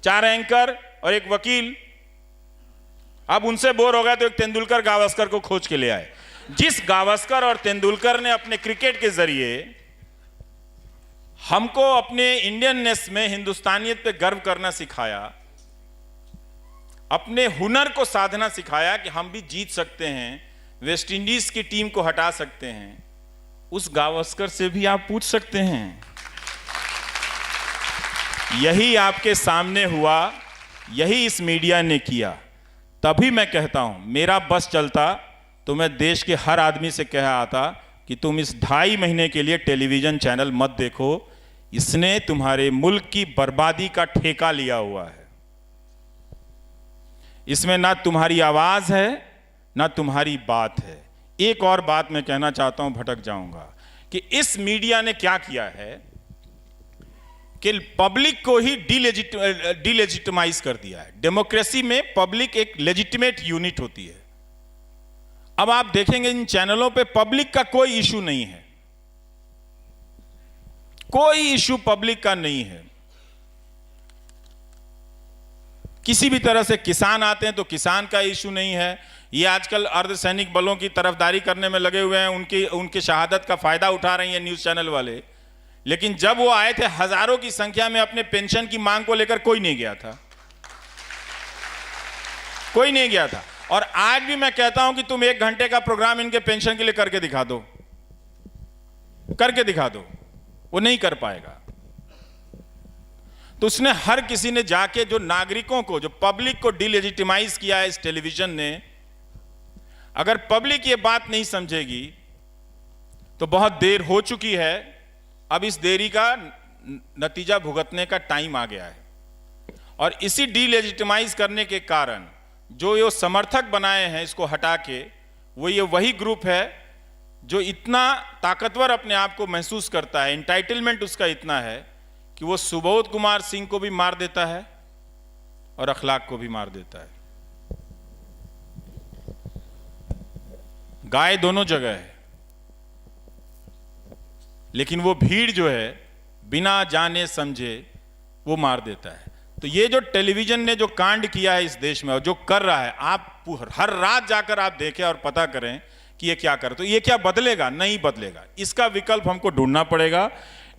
4 एंकर और एक वकील। अब उनसे बोर हो गया तो एक तेंदुलकर गावस्कर को खोज के ले आए। जिस गावस्कर और तेंदुलकर ने अपने क्रिकेट के जरिए हमको अपने इंडियननेस में, हिंदुस्तानियत पे गर्व करना सिखाया, अपने हुनर को साधना सिखाया कि हम भी जीत सकते हैं, वेस्ट इंडीज की टीम को हटा सकते हैं, उस गावस्कर से भी आप पूछ सकते हैं। यही आपके सामने हुआ, यही इस मीडिया ने किया। तभी मैं कहता हूं, मेरा बस चलता तो मैं देश के हर आदमी से कह आता कि तुम इस 2.5 महीने के लिए टेलीविजन चैनल मत देखो, इसने तुम्हारे मुल्क की बर्बादी का ठेका लिया हुआ है। इसमें ना तुम्हारी आवाज है ना तुम्हारी बात है। एक और बात मैं कहना चाहता हूं, भटक जाऊंगा, कि इस मीडिया ने क्या किया है कि पब्लिक को ही डिलेजिटिमाइज कर दिया है। डेमोक्रेसी में पब्लिक एक लेजिटिमेट यूनिट होती है। अब आप देखेंगे इन चैनलों पे पब्लिक का कोई इशू नहीं है, कोई इशू पब्लिक का नहीं है। किसी भी तरह से किसान आते हैं तो किसान का इशू नहीं है। ये आजकल अर्धसैनिक बलों की तरफदारी करने में लगे हुए हैं, उनकी शहादत का फायदा उठा रही हैं न्यूज चैनल वाले। लेकिन जब वो आए थे हजारों की संख्या में अपने पेंशन की मांग को लेकर, कोई नहीं गया था, कोई नहीं गया था। और आज भी मैं कहता हूं कि तुम 1 घंटे का प्रोग्राम इनके पेंशन के लिए करके दिखा दो, करके दिखा दो, वो नहीं कर पाएगा। तो उसने हर किसी ने जाके जो नागरिकों को, जो पब्लिक को डिलेजिटिमाइज किया है इस टेलीविजन ने। अगर पब्लिक ये बात नहीं समझेगी तो बहुत देर हो चुकी है। अब इस देरी का नतीजा भुगतने का टाइम आ गया है। और इसी डिलेजिटिमाइज करने के कारण जो ये समर्थक बनाए हैं इसको हटा के, वो ये वही ग्रुप है जो इतना ताकतवर अपने आप को महसूस करता है, एंटाइटलमेंट उसका इतना है कि वो सुबोध कुमार सिंह को भी मार देता है और अखलाक को भी मार देता है। गाय दोनों जगह है, लेकिन वो भीड़ जो है बिना जाने समझे वो मार देता है। तो ये जो टेलीविजन ने जो कांड किया है इस देश में और जो कर रहा है, आप हर रात जाकर आप देखें और पता करें कि ये क्या कर, तो ये क्या बदलेगा? नहीं बदलेगा। इसका विकल्प हमको ढूंढना पड़ेगा।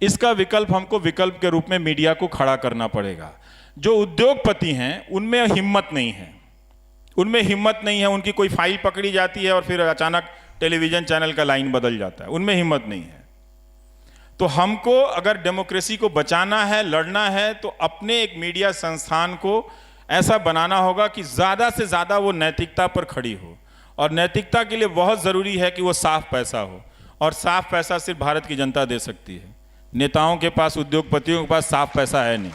इसका विकल्प हमको विकल्प के रूप में मीडिया को खड़ा करना पड़ेगा। जो उद्योगपति हैं उनमें हिम्मत नहीं है, उनमें हिम्मत नहीं है। उनकी कोई फाइल पकड़ी जाती है और फिर अचानक टेलीविजन चैनल का लाइन बदल जाता है, उनमें हिम्मत नहीं है। तो हमको अगर डेमोक्रेसी को बचाना है, लड़ना है, तो अपने एक मीडिया संस्थान को ऐसा बनाना होगा कि ज़्यादा से ज़्यादा वो नैतिकता पर खड़ी हो। और नैतिकता के लिए बहुत ज़रूरी है कि वो साफ पैसा हो, और साफ पैसा सिर्फ भारत की जनता दे सकती है। नेताओं के पास, उद्योगपतियों के पास साफ पैसा है नहीं।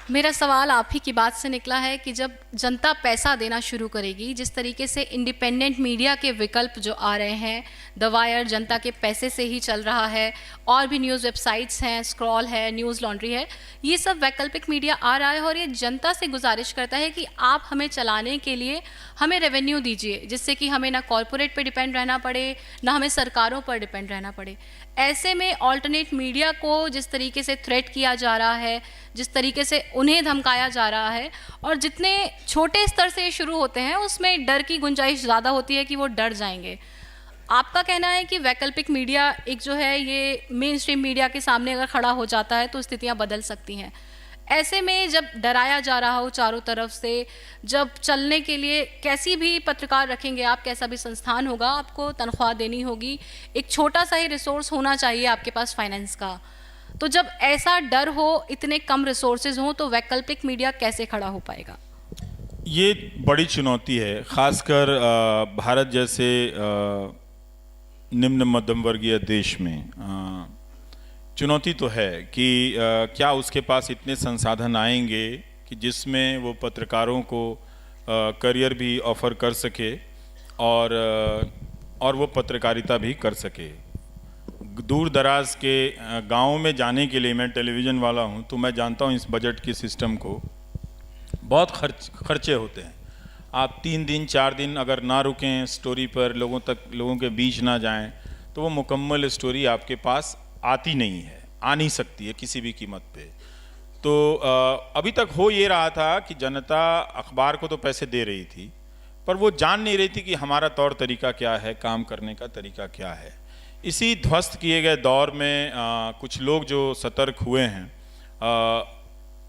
मेरा सवाल आप ही की बात से निकला है कि जब जनता पैसा देना शुरू करेगी, जिस तरीके से इंडिपेंडेंट मीडिया के विकल्प जो आ रहे हैं, द वायर जनता के पैसे से ही चल रहा है, और भी न्यूज़ वेबसाइट्स हैं, स्क्रॉल है, न्यूज़ लॉन्ड्री है, ये सब वैकल्पिक मीडिया आ रहा है और ये जनता से गुजारिश करता है कि आप हमें चलाने के लिए हमें रेवेन्यू दीजिए, जिससे कि हमें ना कॉरपोरेट पे डिपेंड रहना पड़े, ना हमें सरकारों पर डिपेंड रहना पड़े। ऐसे में ऑल्टरनेट मीडिया को जिस तरीके से थ्रेट किया जा रहा है, जिस तरीके से उन्हें धमकाया जा रहा है, और जितने छोटे स्तर से शुरू होते हैं उसमें डर की गुंजाइश ज़्यादा होती है कि वो डर जाएंगे। आपका कहना है कि वैकल्पिक मीडिया एक जो है ये मेन स्ट्रीम मीडिया के सामने अगर खड़ा हो जाता है तो स्थितियां बदल सकती हैं। ऐसे में जब डराया जा रहा हो चारों तरफ से, जब चलने के लिए कैसी भी पत्रकार रखेंगे आप, कैसा भी संस्थान होगा, आपको तनख्वाह देनी होगी, एक छोटा सा ही रिसोर्स होना चाहिए आपके पास फाइनेंस का। तो जब ऐसा डर हो, इतने कम रिसोर्सेज हों, तो वैकल्पिक मीडिया कैसे खड़ा हो पाएगा?
ये बड़ी चुनौती है, खासकर भारत जैसे निम्न मध्यम वर्गीय देश में चुनौती तो है कि क्या उसके पास इतने संसाधन आएंगे कि जिसमें वो पत्रकारों को करियर भी ऑफर कर सके और वो पत्रकारिता भी कर सके। दूर दराज के गाँव में जाने के लिए, मैं टेलीविज़न वाला हूँ तो मैं जानता हूँ इस बजट के सिस्टम को, बहुत खर्चे होते हैं। आप 3 दिन 4 दिन अगर ना रुकें स्टोरी पर, लोगों के बीच ना जाएं, तो वो मुकम्मल स्टोरी आपके पास आती नहीं है, आ नहीं सकती है किसी भी कीमत पे। तो अभी तक हो ये रहा था कि जनता अखबार को तो पैसे दे रही थी, पर वो जान नहीं रही थी कि हमारा तौर तरीका क्या है, काम करने का तरीका क्या है। इसी ध्वस्त किए गए दौर में कुछ लोग जो सतर्क हुए हैं,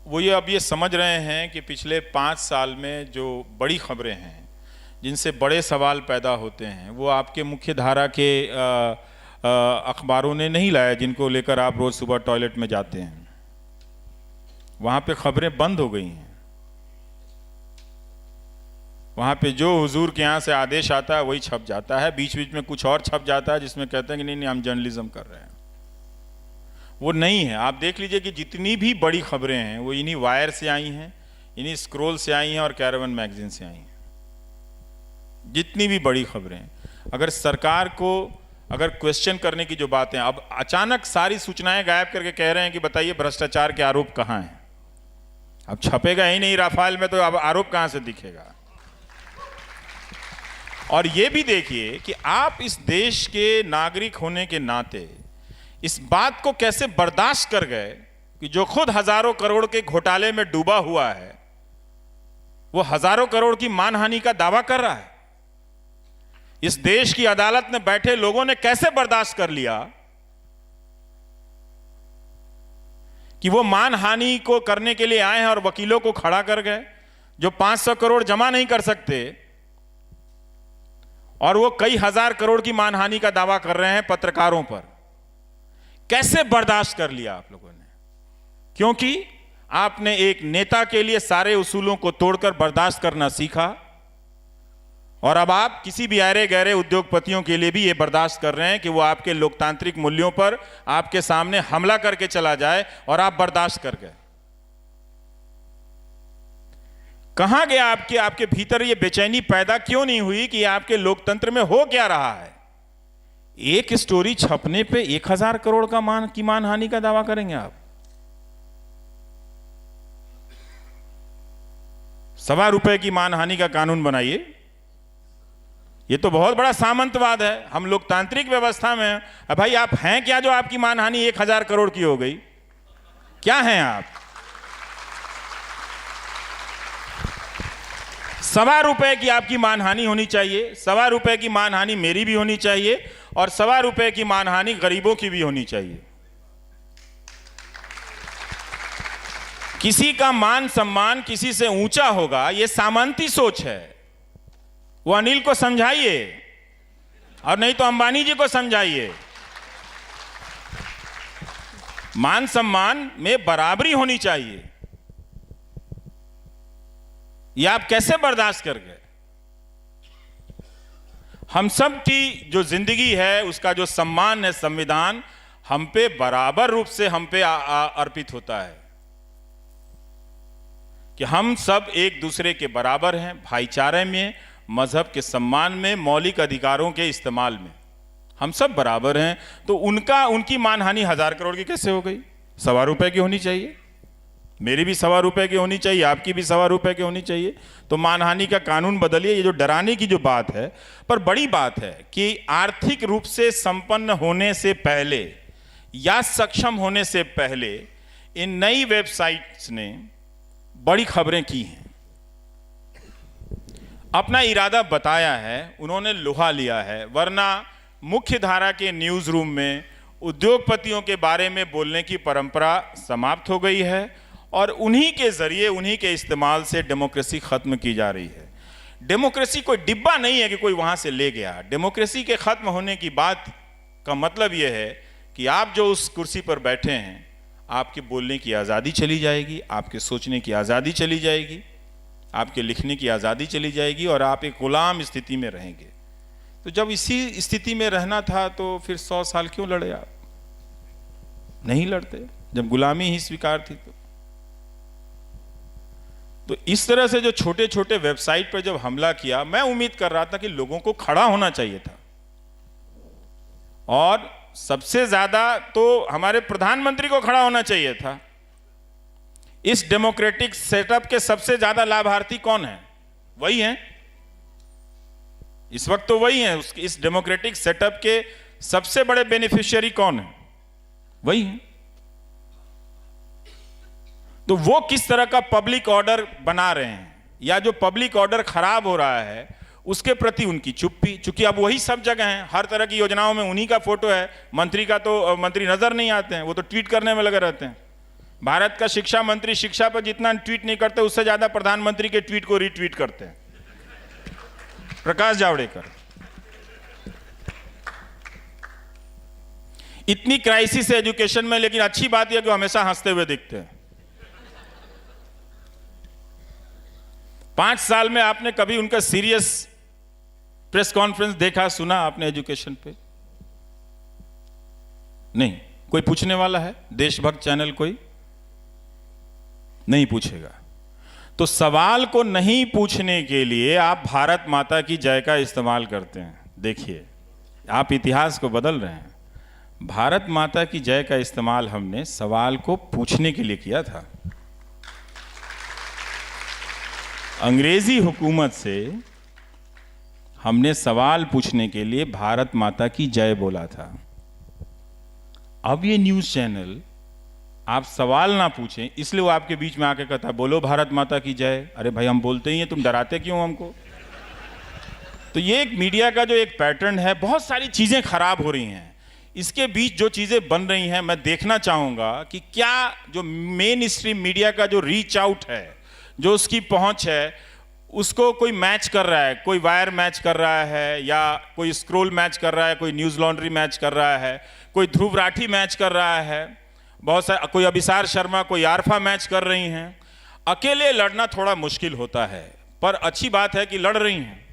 वो अब ये समझ रहे हैं कि पिछले 5 साल में जो बड़ी खबरें हैं, जिनसे बड़े सवाल पैदा होते हैं, वो आपके मुख्य धारा के अखबारों ने नहीं लाया, जिनको लेकर आप रोज़ सुबह टॉयलेट में जाते हैं। वहाँ पे खबरें बंद हो गई हैं। वहाँ पे जो हुजूर के यहाँ से आदेश आता है वही छप जाता है, बीच बीच में कुछ और छप जाता है जिसमें कहते हैं कि नहीं हम जर्नलिज्म कर रहे हैं। वो नहीं है। आप देख लीजिए कि जितनी भी बड़ी खबरें हैं वो इन्हीं वायर से आई हैं, इन्हीं स्क्रोल से आई हैं और कैरावन मैगजीन से आई हैं। जितनी भी बड़ी खबरें, अगर सरकार को अगर क्वेश्चन करने की जो बातें, अब अचानक सारी सूचनाएं गायब करके कह रहे हैं कि बताइए भ्रष्टाचार के आरोप कहाँ हैं। अब छपेगा ही नहीं राफेल में, तो अब आरोप कहाँ से दिखेगा। और ये भी देखिए कि आप इस देश के नागरिक होने के नाते इस बात को कैसे बर्दाश्त कर गए कि जो खुद हजारों करोड़ के घोटाले में डूबा हुआ है, वो हजारों करोड़ की मानहानि का दावा कर रहा है। इस देश की अदालत में बैठे लोगों ने कैसे बर्दाश्त कर लिया कि वो मानहानि को करने के लिए आए हैं और वकीलों को खड़ा कर गए, जो 500 करोड़ जमा नहीं कर सकते और वो कई हजार करोड़ की मानहानि का दावा कर रहे हैं पत्रकारों पर। कैसे बर्दाश्त कर लिया आप लोगों ने? क्योंकि आपने एक नेता के लिए सारे उसूलों को तोड़कर बर्दाश्त करना सीखा, और अब आप किसी भी अरे गहरे उद्योगपतियों के लिए भी ये बर्दाश्त कर रहे हैं कि वो आपके लोकतांत्रिक मूल्यों पर आपके सामने हमला करके चला जाए, और आप बर्दाश्त कर गए। कहां गया आपके भीतर ये बेचैनी पैदा क्यों नहीं हुई कि आपके लोकतंत्र में हो क्या रहा है? एक स्टोरी छपने पे 1000 करोड़ की मानहानि का दावा करेंगे आप। 1.25 रुपए की मानहानि का कानून बनाइए। ये तो बहुत बड़ा सामंतवाद है। हम लोकतांत्रिक व्यवस्था में हैं। अब भाई आप हैं क्या जो आपकी मानहानि 1000 करोड़ की हो गई? क्या हैं आप? 1.25 रुपए की आपकी मानहानि होनी चाहिए, 1.25 रुपए की मानहानि मेरी भी होनी चाहिए, और 1.25 रुपए की मानहानि गरीबों की भी होनी चाहिए। किसी का मान सम्मान किसी से ऊंचा होगा, यह सामंती सोच है। वो अनिल को समझाइए, और नहीं तो अंबानी जी को समझाइए। मान सम्मान में बराबरी होनी चाहिए। ये आप कैसे बर्दाश्त कर गए? हम सब की जो जिंदगी है, उसका जो सम्मान है, संविधान हम पे बराबर रूप से हम पे अर्पित होता है कि हम सब एक दूसरे के बराबर हैं, भाईचारे में, मजहब के सम्मान में, मौलिक अधिकारों के इस्तेमाल में हम सब बराबर हैं। तो उनकी मानहानि 1000 करोड़ की कैसे हो गई? 1.25 रुपए की होनी चाहिए, मेरी भी 1.25 रुपए की होनी चाहिए, आपकी भी 1.25 रुपए की होनी चाहिए। तो मानहानि का कानून बदलिए। ये जो डराने की जो बात है, पर बड़ी बात है कि आर्थिक रूप से संपन्न होने से पहले या सक्षम होने से पहले इन नई वेबसाइट्स ने बड़ी खबरें की हैं, अपना इरादा बताया है, उन्होंने लोहा लिया है। वरना मुख्य धारा के न्यूज़ रूम में उद्योगपतियों के बारे में बोलने की परंपरा समाप्त हो गई है, और उन्हीं के जरिए, उन्हीं के इस्तेमाल से डेमोक्रेसी खत्म की जा रही है। डेमोक्रेसी कोई डिब्बा नहीं है कि कोई वहां से ले गया। डेमोक्रेसी के खत्म होने की बात का मतलब यह है कि आप जो उस कुर्सी पर बैठे हैं, आपके बोलने की आज़ादी चली जाएगी, आपके सोचने की आज़ादी चली जाएगी, आपके लिखने की आज़ादी चली जाएगी, और आप एक गुलाम स्थिति में रहेंगे। तो जब इसी स्थिति में रहना था तो फिर 100 साल क्यों लड़े आप? नहीं लड़ते जब गुलामी ही स्वीकार थी। तो इस तरह से जो छोटे छोटे वेबसाइट पर जब हमला किया, मैं उम्मीद कर रहा था कि लोगों को खड़ा होना चाहिए था, और सबसे ज्यादा तो हमारे प्रधानमंत्री को खड़ा होना चाहिए था। इस डेमोक्रेटिक सेटअप के सबसे ज्यादा लाभार्थी कौन है? वही हैं इस वक्त, तो वही हैं। इस डेमोक्रेटिक सेटअप के सबसे बड़े बेनिफिशियरी कौन है? वही हैं। तो वो किस तरह का पब्लिक ऑर्डर बना रहे हैं, या जो पब्लिक ऑर्डर खराब हो रहा है उसके प्रति उनकी चुप्पी। चूंकि अब वही सब जगह हैं, हर तरह की योजनाओं में उन्हीं का फोटो है। मंत्री का तो मंत्री नजर नहीं आते हैं, वो तो ट्वीट करने में लगे रहते हैं। भारत का शिक्षा मंत्री शिक्षा पर जितना ट्वीट नहीं करते, उससे ज्यादा प्रधानमंत्री के ट्वीट को रीट्वीट करते हैं। प्रकाश जावड़ेकर। इतनी क्राइसिस है एजुकेशन में, लेकिन अच्छी बात यह कि हमेशा हंसते हुए दिखते हैं। 5 साल में आपने कभी उनका सीरियस प्रेस कॉन्फ्रेंस देखा, सुना आपने एजुकेशन पे? नहीं। कोई पूछने वाला है? देशभक्त चैनल कोई नहीं पूछेगा। तो सवाल को नहीं पूछने के लिए आप भारत माता की जय का इस्तेमाल करते हैं। देखिए, आप इतिहास को बदल रहे हैं। भारत माता की जय का इस्तेमाल हमने सवाल को पूछने के लिए किया था। अंग्रेजी हुकूमत से हमने सवाल पूछने के लिए भारत माता की जय बोला था। अब ये न्यूज़ चैनल आप सवाल ना पूछें, इसलिए वो आपके बीच में आके कहता है बोलो भारत माता की जय। अरे भाई, हम बोलते ही हैं, तुम डराते क्यों हमको? तो ये एक मीडिया का जो एक पैटर्न है, बहुत सारी चीज़ें खराब हो रही हैं। इसके बीच जो चीज़ें बन रही हैं, मैं देखना चाहूँगा कि क्या जो मेन स्ट्रीम मीडिया का जो रीच आउट है, जो उसकी पहुँच है, उसको कोई मैच कर रहा है। कोई वायर मैच कर रहा है, या कोई स्क्रोल मैच कर रहा है, कोई न्यूज़ लॉन्ड्री मैच कर रहा है, कोई ध्रुव राठी मैच कर रहा है, बहुत सारे, कोई अभिसार शर्मा, कोई आरफा मैच कर रही हैं। अकेले लड़ना थोड़ा मुश्किल होता है, पर अच्छी बात है कि लड़ रही हैं।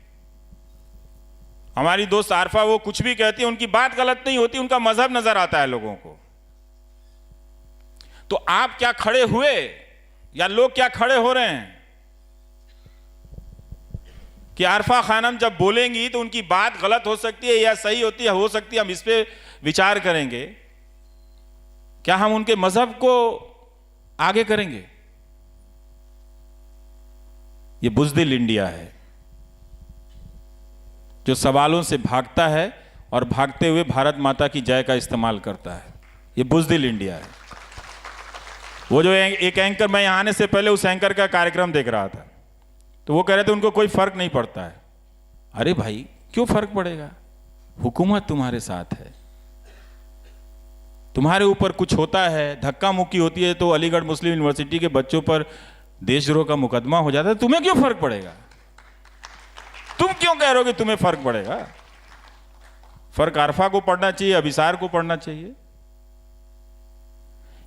हमारी दोस्त आरफा, वो कुछ भी कहती है, उनकी बात गलत नहीं होती, उनका मजहब नजर आता है लोगों को। तो आप क्या खड़े हुए, या लोग क्या खड़े हो रहे हैं कि आरफा खानम जब बोलेंगी तो उनकी बात गलत हो सकती है या सही होती है, हो सकती है, हम इस पे विचार करेंगे। क्या हम उनके मजहब को आगे करेंगे? ये बुज़दिल इंडिया है जो सवालों से भागता है और भागते हुए भारत माता की जय का इस्तेमाल करता है। ये बुज़दिल इंडिया है। वो जो एक एंकर, मैं यहां आने से पहले उस एंकर का कार्यक्रम देख रहा था, तो वो कह रहे थे उनको कोई फर्क नहीं पड़ता है। अरे भाई, क्यों फर्क पड़ेगा? हुकूमत तुम्हारे साथ है, तुम्हारे ऊपर कुछ होता है, धक्का मुक्की होती है, तो अलीगढ़ मुस्लिम यूनिवर्सिटी के बच्चों पर देशद्रोह का मुकदमा हो जाता है, तुम्हें क्यों फर्क पड़ेगा? तुम क्यों कह रहे हो कि तुम्हें फर्क पड़ेगा? फर्क आरफा को पड़ना चाहिए, अभिसार को पड़ना चाहिए।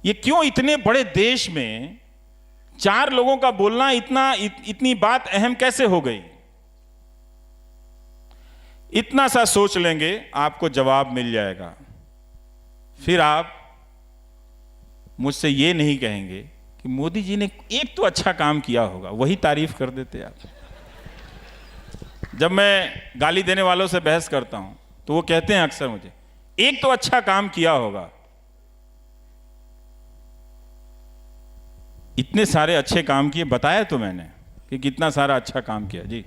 ये क्यों इतने बड़े देश में 4 लोगों का बोलना इतनी बात अहम कैसे हो गई? इतना सा सोच लेंगे, आपको जवाब मिल जाएगा। फिर आप मुझसे ये नहीं कहेंगे कि मोदी जी ने एक तो अच्छा काम किया होगा, वही तारीफ कर देते आप। जब मैं गाली देने वालों से बहस करता हूं तो वो कहते हैं अक्सर मुझे, एक तो अच्छा काम किया होगा। इतने सारे अच्छे काम किए, बताया तो मैंने कि कितना सारा अच्छा काम किया। जी,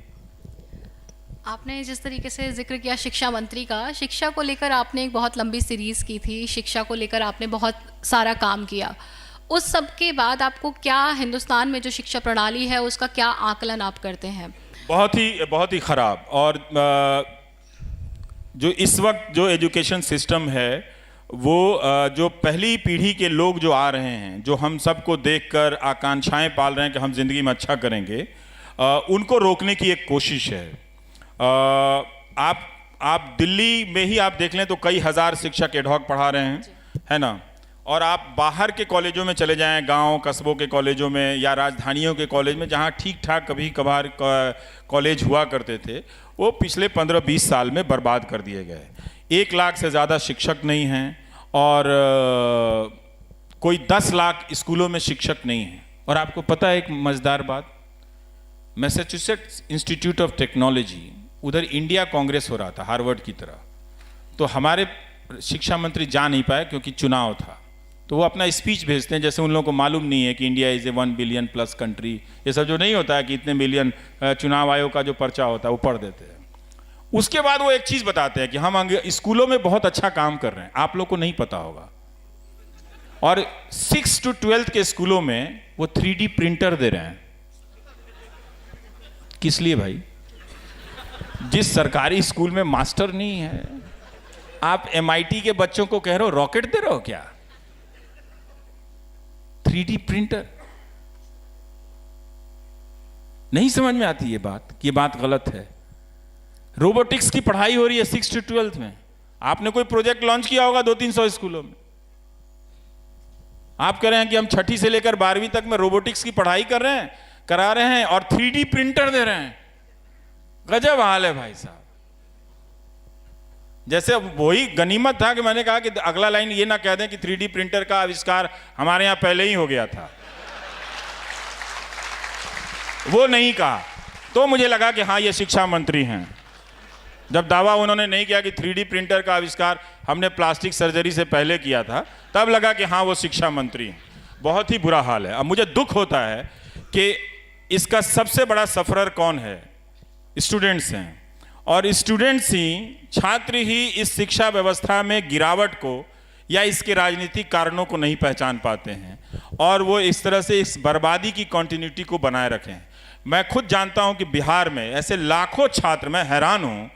आपने जिस तरीके से जिक्र किया शिक्षा मंत्री का, शिक्षा को लेकर आपने एक बहुत लंबी सीरीज़ की थी, शिक्षा को लेकर आपने बहुत सारा काम किया। उस सब के बाद आपको क्या हिंदुस्तान में जो शिक्षा प्रणाली है उसका क्या आकलन आप करते हैं?
बहुत ही ख़राब। और जो इस वक्त जो एजुकेशन सिस्टम है, वो जो पहली पीढ़ी के लोग जो आ रहे हैं, जो हम सबको देखकर आकांक्षाएं पाल रहे हैं कि हम ज़िंदगी में अच्छा करेंगे, उनको रोकने की एक कोशिश है। आप दिल्ली में ही आप देख लें तो कई हज़ार शिक्षक एडहॉक पढ़ा रहे हैं, है ना? और आप बाहर के कॉलेजों में चले जाएं, गांव कस्बों के कॉलेजों में या राजधानियों के कॉलेज में, जहां ठीक ठाक कभी कभार कॉलेज हुआ करते थे, वो पिछले 15-20 साल में बर्बाद कर दिए गए। 1 लाख से ज़्यादा शिक्षक नहीं हैं और कोई 10 लाख स्कूलों में शिक्षक नहीं हैं। और आपको पता है एक मज़ेदार बात, मैसेच्यूसेट्स इंस्टीट्यूट ऑफ टेक्नोलॉजी, उधर इंडिया कांग्रेस हो रहा था हार्वर्ड की तरह, तो हमारे शिक्षा मंत्री जा नहीं पाए क्योंकि चुनाव था। तो वो अपना स्पीच भेजते हैं, जैसे उन लोगों को मालूम नहीं है कि India is a 1 billion plus country. ये सब जो नहीं होता है कि इतने मिलियन, चुनाव आयोग का जो पर्चा होता है वो पढ़ देते हैं। उसके बाद वो एक चीज़ बताते हैं कि हम स्कूलों में बहुत अच्छा काम कर रहे हैं, आप लोग को नहीं पता होगा। और 6 to 12 के स्कूलों में वो 3D प्रिंटर दे रहे हैं। किस लिए भाई? जिस सरकारी स्कूल में मास्टर नहीं है, आप MIT के बच्चों को कह रहे हो रॉकेट दे रहे हो क्या? 3D printer. नहीं समझ में आती ये बात कि ये बात गलत है। रोबोटिक्स की पढ़ाई हो रही है 6 to 12 में। आपने कोई प्रोजेक्ट लॉन्च किया होगा 200-300 स्कूलों में। आप कह रहे हैं कि हम 6ठी से लेकर 12वीं तक में रोबोटिक्स की पढ़ाई करा रहे हैं और 3D प्रिंटर दे रहे हैं। गजब हाल है भाई साहब। जैसे वही गनीमत था कि मैंने कहा कि अगला लाइन ये ना कह दें कि 3D प्रिंटर का आविष्कार हमारे यहां पहले ही हो गया था। वो नहीं कहा तो मुझे लगा कि हाँ ये शिक्षा मंत्री हैं। जब दावा उन्होंने नहीं किया कि 3D प्रिंटर का आविष्कार हमने प्लास्टिक सर्जरी से पहले किया था, तब लगा कि हाँ वो शिक्षा मंत्री हैं। बहुत ही बुरा हाल है। अब मुझे दुख होता है कि इसका सबसे बड़ा सफरर कौन है? स्टूडेंट्स हैं। और स्टूडेंट्स ही, छात्र ही इस शिक्षा व्यवस्था में गिरावट को या इसके राजनीतिक कारणों को नहीं पहचान पाते हैं और वो इस तरह से इस बर्बादी की कंटिन्यूटी को बनाए रखें। मैं खुद जानता हूं कि बिहार में ऐसे लाखों छात्र, मैं हैरान हूं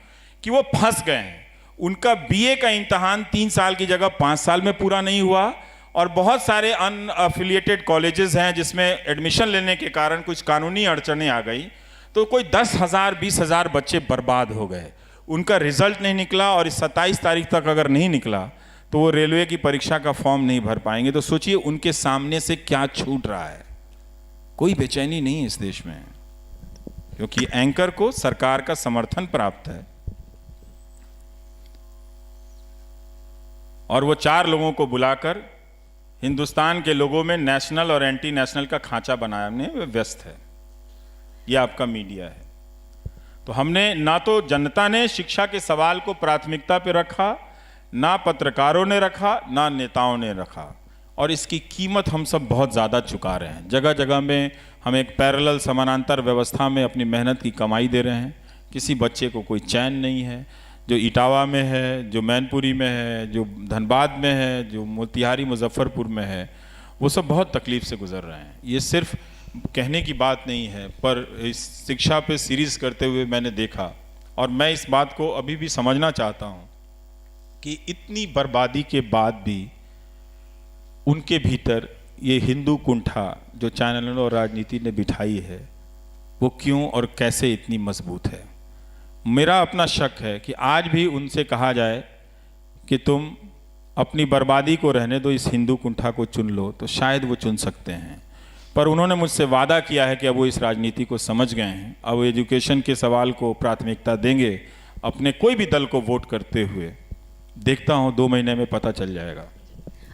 कि वो फंस गए हैं। उनका BA का इम्तहान 3 साल की जगह 5 साल में पूरा नहीं हुआ और बहुत सारे अनअफिलिएटेड कॉलेजेस हैं जिसमें एडमिशन लेने के कारण कुछ कानूनी अड़चनें आ गई, तो कोई 10,000 20,000 बच्चे बर्बाद हो गए। उनका रिजल्ट नहीं निकला और इस 27 तारीख तक अगर नहीं निकला तो वो रेलवे की परीक्षा का फॉर्म नहीं भर पाएंगे। तो सोचिए उनके सामने से क्या छूट रहा है। कोई बेचैनी नहीं है इस देश में, क्योंकि एंकर को सरकार का समर्थन प्राप्त है और वो 4 लोगों को बुलाकर हिंदुस्तान के लोगों में नेशनल और एंटी नेशनल का खांचा बनाने में व्यस्त है। यह आपका मीडिया है। तो हमने ना तो जनता ने शिक्षा के सवाल को प्राथमिकता पे रखा, ना पत्रकारों ने रखा, ना नेताओं ने रखा, और इसकी कीमत हम सब बहुत ज़्यादा चुका रहे हैं। जगह जगह में हम एक पैरेलल समानांतर व्यवस्था में अपनी मेहनत की कमाई दे रहे हैं। किसी बच्चे को कोई चैन नहीं है। जो इटावा में है, जो मैनपुरी में है, जो धनबाद में है, जो मोतिहारी मुजफ्फरपुर में है, वो सब बहुत तकलीफ से गुजर रहे हैं। ये सिर्फ कहने की बात नहीं है, पर इस शिक्षा पे सीरीज़ करते हुए मैंने देखा और मैं इस बात को अभी भी समझना चाहता हूँ कि इतनी बर्बादी के बाद भी उनके भीतर ये हिंदू कुंठा जो चैनलों और राजनीति ने बिठाई है, वो क्यों और कैसे इतनी मजबूत है। मेरा अपना शक है कि आज भी उनसे कहा जाए कि तुम अपनी बर्बादी को रहने दो, इस हिंदू कुंठा को चुन लो, तो शायद वो चुन सकते हैं। पर उन्होंने मुझसे वादा किया है कि अब वो इस राजनीति को समझ गए हैं। अब वो एजुकेशन के सवाल को प्राथमिकता देंगे अपने कोई भी दल को वोट करते हुए। देखता हूँ 2 महीने में पता चल जाएगा।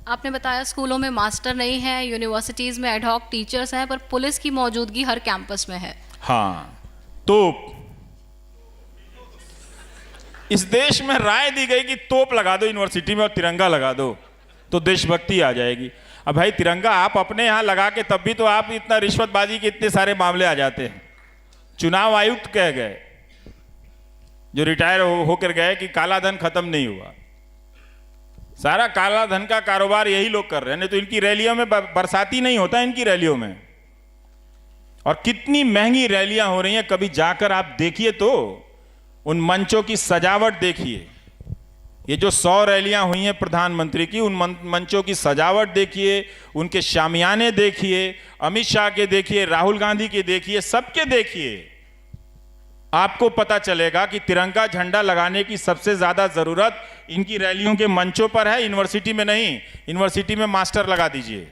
आपने बताया स्कूलों में मास्टर नहीं है, यूनिवर्सिटीज़ में एडहॉक टीचर्स हैं, पर पुलिस की मौजूदगी हर कैंपस में है।
हाँ, तो इस देश में राय दी गई कि तोप लगा दो यूनिवर्सिटी में और तिरंगा लगा दो तो देशभक्ति आ जाएगी। अब भाई तिरंगा आप अपने यहाँ लगा के तब भी तो आप इतना रिश्वतबाजी के इतने सारे मामले आ जाते हैं। चुनाव आयुक्त कह गए, जो रिटायर होकर गए, कि काला धन खत्म नहीं हुआ। सारा काला धन का कारोबार यही लोग कर रहे हैं। नहीं तो इनकी रैलियों में बरसाती नहीं होता, इनकी रैलियों में। और कितनी महंगी रैलियां हो रही हैं, कभी जाकर आप देखिए तो उन मंचों की सजावट देखिए। ये जो 100 रैलियां हुई हैं प्रधानमंत्री की, उन मंचों की सजावट देखिए, उनके शामियाने देखिए, अमित शाह के देखिए, राहुल गांधी के देखिए, सबके देखिए। आपको पता चलेगा कि तिरंगा झंडा लगाने की सबसे ज्यादा जरूरत इनकी रैलियों के मंचों पर है, यूनिवर्सिटी में नहीं। यूनिवर्सिटी में मास्टर लगा दीजिए।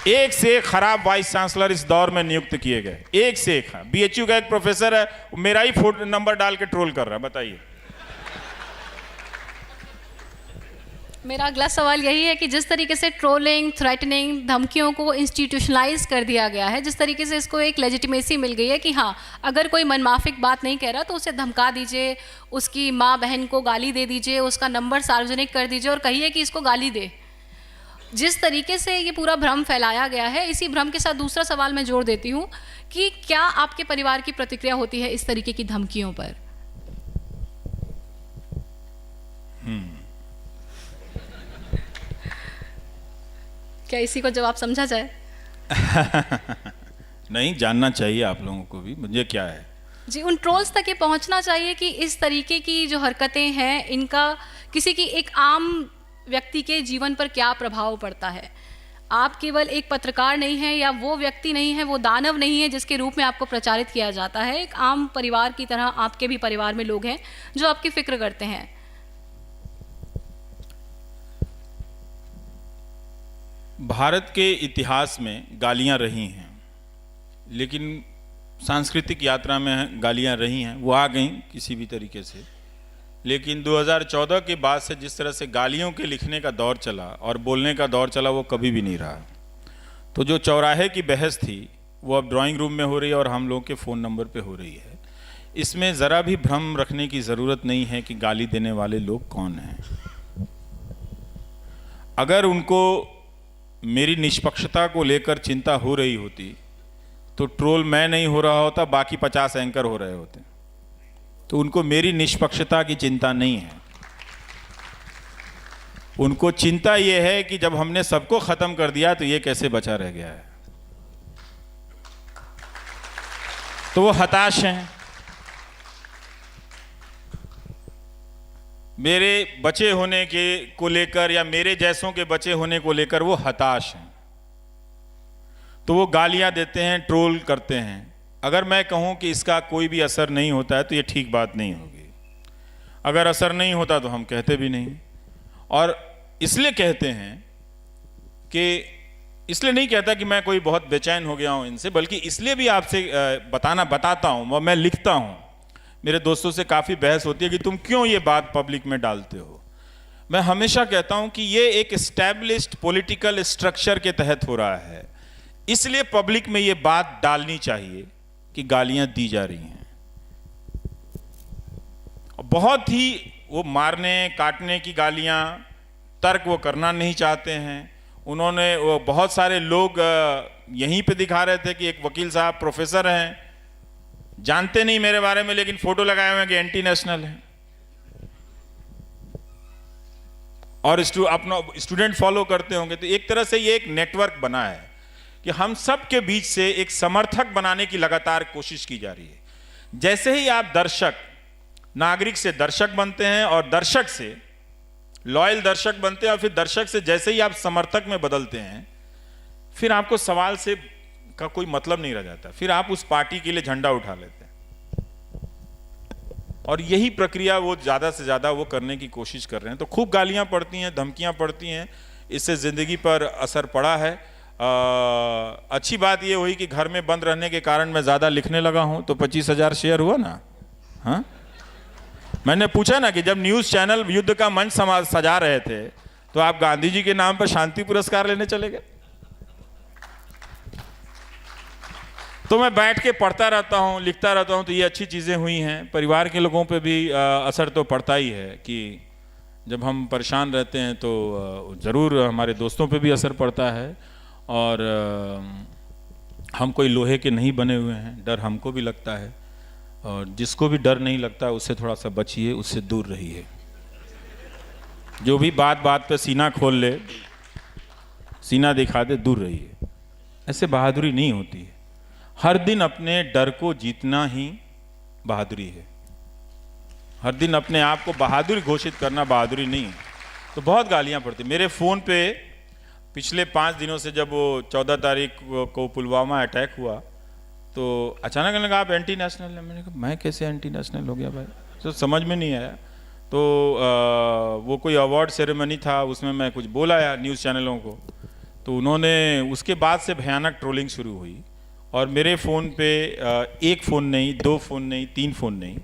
एक से एक खराब वाइस चांसलर इस दौर में नियुक्त किए गए, एक से एक। बीएचयू का एक प्रोफेसर है, मेरा ही फोन नंबर डाल के ट्रोल कर रहा है। बताइए।
मेरा अगला सवाल यही है कि जिस तरीके से ट्रोलिंग, थ्रेटनिंग, धमकियों को इंस्टीट्यूशनलाइज कर दिया गया है, जिस तरीके से इसको एक लेजिटिमेसी मिल गई है कि हाँ, अगर कोई मनमाफिक बात नहीं कह रहा तो उसे धमका दीजिए, उसकी माँ बहन को गाली दे दीजिए, उसका नंबर सार्वजनिक कर दीजिए और कहिए कि इसको गाली दे। जिस तरीके से ये पूरा भ्रम फैलाया गया है, इसी भ्रम के साथ दूसरा सवाल मैं जोड़ देती हूँ कि क्या आपके परिवार की प्रतिक्रिया होती है इस तरीके की धमकियों पर? क्या इसी को जवाब समझा जाए?
नहीं, जानना चाहिए आप लोगों को भी, मुझे क्या है
जी। उन ट्रोल्स तक ये पहुंचना चाहिए कि इस तरीके की जो हरकतें हैं, इनका किसी की एक आम व्यक्ति के जीवन पर क्या प्रभाव पड़ता है। आप केवल एक पत्रकार नहीं हैं, या वो व्यक्ति नहीं है, वो दानव नहीं है जिसके रूप में आपको प्रचारित किया जाता है। एक आम परिवार की तरह आपके भी परिवार में लोग हैं जो आपकी फिक्र करते हैं।
भारत के इतिहास में गालियां रही हैं, लेकिन सांस्कृतिक यात्रा में गालियां रही हैं, वो आ गई किसी भी तरीके से। लेकिन 2014 के बाद से जिस तरह से गालियों के लिखने का दौर चला और बोलने का दौर चला, वो कभी भी नहीं रहा। तो जो चौराहे की बहस थी वो अब ड्राइंग रूम में हो रही है और हम लोगों के फ़ोन नंबर पे हो रही है। इसमें ज़रा भी भ्रम रखने की ज़रूरत नहीं है कि गाली देने वाले लोग कौन हैं। अगर उनको मेरी निष्पक्षता को लेकर चिंता हो रही होती तो ट्रोल मैं नहीं हो रहा होता, बाकी 50 एंकर हो रहे होते। तो उनको मेरी निष्पक्षता की चिंता नहीं है। उनको चिंता यह है कि जब हमने सबको खत्म कर दिया तो ये कैसे बचा रह गया है। तो वो हताश हैं। मेरे बचे होने के को लेकर या मेरे जैसों के बचे होने को लेकर वो हताश हैं। तो वो गालियां देते हैं, ट्रोल करते हैं। अगर मैं कहूं कि इसका कोई भी असर नहीं होता है तो ये ठीक बात नहीं होगी। अगर असर नहीं होता तो हम कहते भी नहीं। और इसलिए कहते हैं कि इसलिए नहीं कहता कि मैं कोई बहुत बेचैन हो गया हूं इनसे, बल्कि इसलिए भी आपसे बताता हूं, मैं लिखता हूं। मेरे दोस्तों से काफ़ी बहस होती है कि तुम क्यों ये बात पब्लिक में डालते हो। मैं हमेशा कहता हूं कि ये एक एस्टैब्लिश्ड पॉलिटिकल स्ट्रक्चर के तहत हो रहा है, इसलिए पब्लिक में ये बात डालनी चाहिए कि गालियां दी जा रही हैं। बहुत ही वो मारने काटने की गालियां, तर्क वो करना नहीं चाहते हैं। उन्होंने वो बहुत सारे लोग यहीं पे दिखा रहे थे कि एक वकील साहब प्रोफेसर हैं, जानते नहीं मेरे बारे में, लेकिन फोटो लगाए हुए हैं कि एंटी नेशनल है और अपना स्टूडेंट फॉलो करते होंगे। तो एक तरह से ये एक नेटवर्क बना है कि हम सब के बीच से एक समर्थक बनाने की लगातार कोशिश की जा रही है। जैसे ही आप दर्शक, नागरिक से दर्शक बनते हैं और दर्शक से लॉयल दर्शक बनते हैं और फिर दर्शक से जैसे ही आप समर्थक में बदलते हैं, फिर आपको सवाल से का कोई मतलब नहीं रह जाता। फिर आप उस पार्टी के लिए झंडा उठा लेते हैं। और यही प्रक्रिया वो ज़्यादा से ज़्यादा वो करने की कोशिश कर रहे हैं। तो खूब गालियाँ पड़ती हैं, धमकियाँ पड़ती हैं, इससे ज़िंदगी पर असर पड़ा है। अच्छी बात ये हुई कि घर में बंद रहने के कारण मैं ज़्यादा लिखने लगा हूँ, तो 25,000 शेयर हुआ ना। हाँ, मैंने पूछा ना कि जब न्यूज़ चैनल युद्ध का मंच सजा रहे थे तो आप गांधी जी के नाम पर शांति पुरस्कार लेने चले गए। तो मैं बैठ के पढ़ता रहता हूँ, लिखता रहता हूँ, तो ये अच्छी चीज़ें हुई हैं। परिवार के लोगों पे भी असर तो पड़ता ही है कि जब हम परेशान रहते हैं तो ज़रूर हमारे दोस्तों पे भी असर पड़ता है। और हम कोई लोहे के नहीं बने हुए हैं, डर हमको भी लगता है। और जिसको भी डर नहीं लगता उससे थोड़ा सा बचिए, उससे दूर रहिए। जो भी बात बात पे सीना खोल ले, सीना दिखा दे, दूर रहिए। ऐसे बहादुरी नहीं होती है। हर दिन अपने डर को जीतना ही बहादुरी है। हर दिन अपने आप को बहादुर घोषित करना बहादुरी नहीं है। तो बहुत गालियां पड़ती। मेरे फ़ोन पे पिछले 5 दिनों से, जब वो 14 तारीख को पुलवामा अटैक हुआ, तो अचानक कहने लगा आप एंटी नेशनल हैं। मैंने कहा मैं कैसे एंटी नेशनल हो गया भाई, तो समझ में नहीं आया। तो वो कोई अवार्ड सेरेमनी था, उसमें मैं कुछ बोला या न्यूज़ चैनलों को, तो उन्होंने उसके बाद से भयानक ट्रोलिंग शुरू हुई। और मेरे फ़ोन पे एक फ़ोन नहीं, 2 फ़ोन नहीं, 3 फ़ोन नहीं,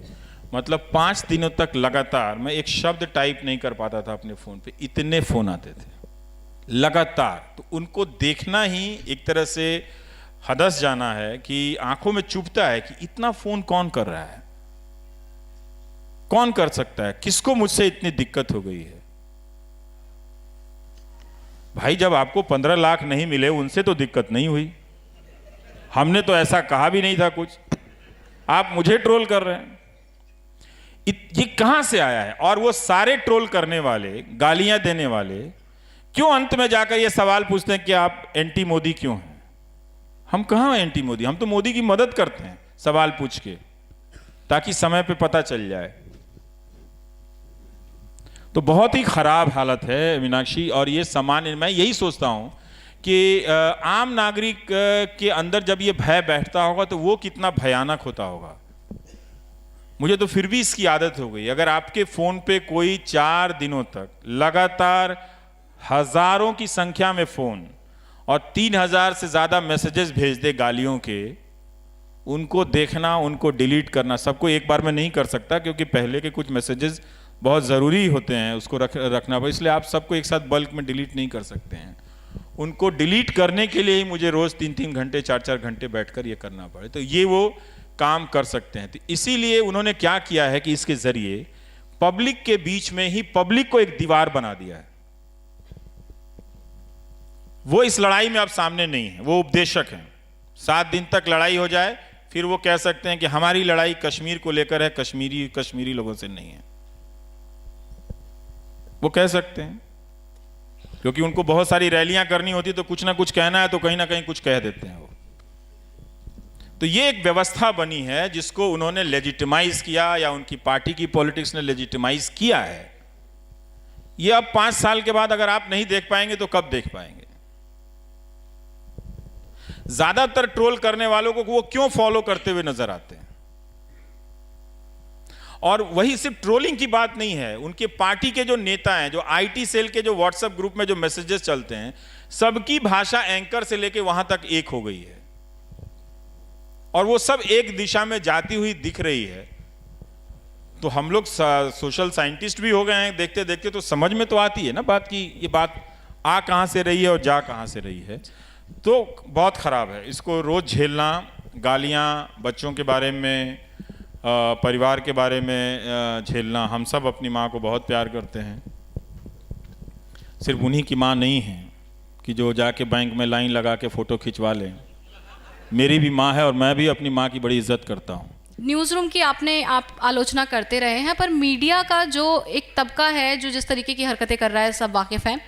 मतलब 5 दिनों तक लगातार मैं एक शब्द टाइप नहीं कर पाता था अपने फ़ोन पे, इतने फ़ोन आते थे लगातार। तो उनको देखना ही एक तरह से हदस जाना है कि आंखों में चुभता है कि इतना फ़ोन कौन कर रहा है, कौन कर सकता है, किसको मुझसे इतनी दिक्कत हो गई है। भाई जब आपको 15 लाख नहीं मिले उनसे तो दिक्कत नहीं हुई, हमने तो ऐसा कहा भी नहीं था कुछ, आप मुझे ट्रोल कर रहे हैं। ये कहां से आया है? और वो सारे ट्रोल करने वाले, गालियां देने वाले क्यों अंत में जाकर ये सवाल पूछते हैं कि आप एंटी मोदी क्यों हैं? हम कहां एंटी मोदी, हम तो मोदी की मदद करते हैं सवाल पूछ के, ताकि समय पे पता चल जाए। तो बहुत ही खराब हालत है मीनाक्षी। और ये सामान्य, मैं यही सोचता हूं कि आम नागरिक के अंदर जब ये भय बैठता होगा तो वो कितना भयानक होता होगा। मुझे तो फिर भी इसकी आदत हो गई। अगर आपके फोन पे कोई 4 दिनों तक लगातार हजारों की संख्या में फोन और 3000 से ज्यादा मैसेजेस भेज दे गालियों के, उनको देखना, उनको डिलीट करना, सबको एक बार में नहीं कर सकता क्योंकि पहले के कुछ मैसेजेस बहुत ज़रूरी होते हैं, उसको रखना पड़े, इसलिए आप सबको एक साथ बल्क में डिलीट नहीं कर सकते हैं। उनको डिलीट करने के लिए ही मुझे रोज़ 3-3 घंटे 4-4 घंटे बैठकर ये करना पड़े, तो ये वो काम कर सकते हैं। तो इसीलिए उन्होंने क्या किया है कि इसके ज़रिए पब्लिक के बीच में ही पब्लिक को एक दीवार बना दिया है। वो इस लड़ाई में अब सामने नहीं है, वो उपदेशक हैं। 7 दिन तक लड़ाई हो जाए फिर वो कह सकते हैं कि हमारी लड़ाई कश्मीर को लेकर है, कश्मीरी लोगों से नहीं है। वो कह सकते हैं क्योंकि उनको बहुत सारी रैलियां करनी होती तो कुछ ना कुछ कहना है तो कहीं ना कहीं कुछ कह देते हैं वो। तो ये एक व्यवस्था बनी है जिसको उन्होंने लेजिटिमाइज किया, या उनकी पार्टी की पॉलिटिक्स ने लेजिटिमाइज किया है। ये अब 5 साल के बाद अगर आप नहीं देख पाएंगे तो कब देख पाएंगे? ज्यादातर ट्रोल करने वालों को वो क्यों फॉलो करते हुए नजर आते हैं? और वही सिर्फ ट्रोलिंग की बात नहीं है, उनके पार्टी के जो नेता हैं, जो आईटी सेल के जो व्हाट्सएप ग्रुप में जो मैसेजेस चलते हैं, सबकी भाषा एंकर से लेके वहां तक एक हो गई है और वो सब एक दिशा में जाती हुई दिख रही है। तो हम लोग सोशल साइंटिस्ट भी हो गए हैं, देखते देखते तो समझ में तो आती है ना बात की ये बात आ कहां से रही है और जा कहां से रही है। तो बहुत खराब है, इसको रोज झेलना, गालियां बच्चों के बारे में, परिवार के बारे में झेलना। हम सब अपनी माँ को बहुत प्यार करते हैं, सिर्फ उन्हीं की माँ नहीं है कि जो जाके बैंक में लाइन लगा के फ़ोटो खिंचवा लें। मेरी भी माँ है और मैं भी अपनी माँ की बड़ी इज्जत करता हूँ।
न्यूज़ रूम की आप आलोचना करते रहे हैं, पर मीडिया का जो एक तबका है जो जिस तरीके की हरकतें कर रहा है सब वाकिफ़ हैं।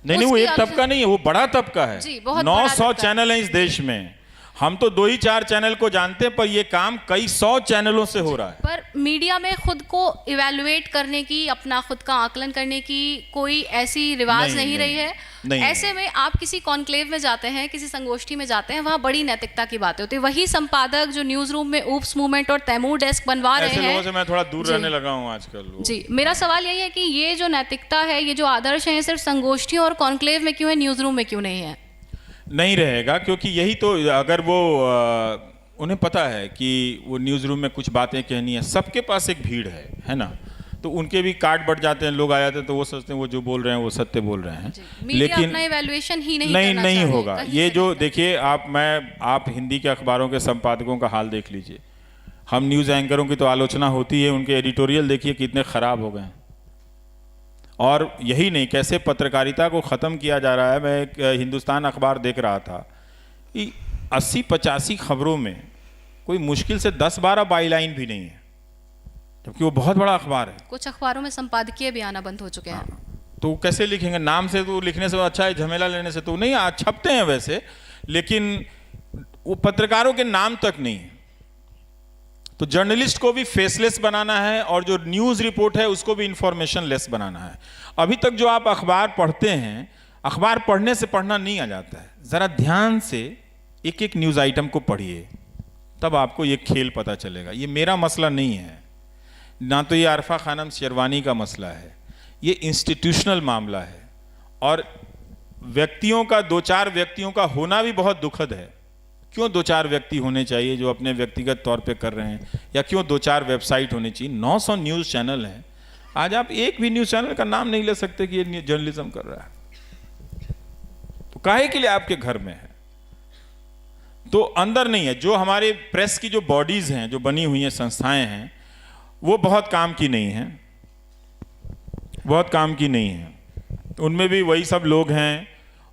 नहीं, वो एक तबका नहीं है, वो बड़ा तबका है।
जी, बहुत
900 चैनल हैं इस देश में। हम तो 2 ही 4 चैनल को जानते हैं, पर ये काम कई 100 चैनलों से हो रहा है।
पर मीडिया में खुद को इवैल्यूएट करने की, अपना खुद का आकलन करने की कोई ऐसी रिवाज नहीं रही है। ऐसे में आप किसी कॉन्क्लेव में जाते हैं, किसी संगोष्ठी में जाते हैं, वहाँ बड़ी नैतिकता की बातें होती है। वही संपादक जो न्यूज रूम में ऊप्स मूवमेंट और तैमूर डेस्क बनवा रहे हैं,
ऐसे लोगों से मैं थोड़ा दूर रहने लगा हूँ आजकल।
जी, मेरा सवाल यही है कि ये जो नैतिकता है, ये जो आदर्श है, सिर्फ संगोष्ठियों और कॉन्क्लेव में क्यों है, न्यूज रूम में क्यों नहीं है?
नहीं रहेगा, क्योंकि यही तो, अगर वो उन्हें पता है कि वो न्यूज़ रूम में कुछ बातें कहनी है, सबके पास एक भीड़ है ना, तो उनके भी कार्ड बढ़ जाते हैं, लोग आ जाते हैं, तो वो सोचते हैं वो जो बोल रहे हैं वो सत्य बोल रहे हैं।
लेकिन अपना इवैल्यूएशन ही नहीं
होगा। ये जो देखिए आप हिंदी के अखबारों के संपादकों का हाल देख लीजिए। हम न्यूज़ एंकरों की तो आलोचना होती है, उनके एडिटोरियल देखिए कितने खराब हो गए। और यही नहीं, कैसे पत्रकारिता को ख़त्म किया जा रहा है। मैं एक हिंदुस्तान अखबार देख रहा था कि 80-85 खबरों में कोई मुश्किल से 10-12 बाईलाइन भी नहीं है, जबकि वो बहुत बड़ा अखबार है।
कुछ अखबारों में संपादकीय भी आना बंद हो चुके हैं।
तो कैसे लिखेंगे? नाम से तो लिखने से अच्छा है, झमेला लेने से तो नहीं। आज छपते हैं वैसे, लेकिन वो पत्रकारों के नाम तक नहीं है। तो जर्नलिस्ट को भी फेसलेस बनाना है और जो न्यूज़ रिपोर्ट है उसको भी इंफॉर्मेशन लेस बनाना है। अभी तक जो आप अखबार पढ़ते हैं, अखबार पढ़ने से पढ़ना नहीं आ जाता है। ज़रा ध्यान से एक एक न्यूज़ आइटम को पढ़िए, तब आपको ये खेल पता चलेगा। ये मेरा मसला नहीं है, ना तो ये आरफा खानम शेरवानी का मसला है, ये इंस्टीट्यूशनल मामला है। और व्यक्तियों का, 2-4 व्यक्तियों का होना भी बहुत दुखद है। क्यों 2-4 व्यक्ति होने चाहिए जो अपने व्यक्तिगत तौर पे कर रहे हैं, या क्यों 2-4 वेबसाइट होनी चाहिए? 900 न्यूज़ चैनल हैं। आज आप एक भी न्यूज़ चैनल का नाम नहीं ले सकते कि ये जर्नलिज्म कर रहा है। तो काहे के लिए आपके घर में है? तो अंदर नहीं है। जो हमारे प्रेस की जो बॉडीज़ हैं, जो बनी हुई हैं संस्थाएं हैं, वो बहुत काम की नहीं हैं, बहुत काम की नहीं हैं। उनमें भी वही सब लोग हैं,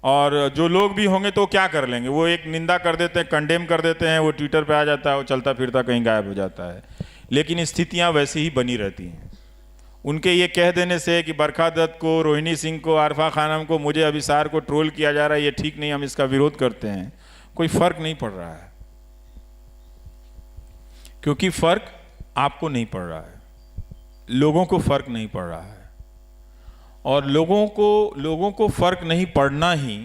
और जो लोग भी होंगे तो क्या कर लेंगे? वो एक निंदा कर देते हैं, कंडेम कर देते हैं, वो ट्विटर पे आ जाता है, वो चलता फिरता कहीं गायब हो जाता है। लेकिन स्थितियां वैसे ही बनी रहती हैं। उनके ये कह देने से कि बरखा दत्त को, रोहिणी सिंह को, आरफा खानम को, मुझे अभिसार को ट्रोल किया जा रहा है, ये ठीक नहीं, हम इसका विरोध करते हैं, कोई फर्क नहीं पड़ रहा है। क्योंकि फर्क आपको नहीं पड़ रहा है, लोगों को फर्क नहीं पड़ रहा है। और लोगों को फर्क नहीं पड़ना ही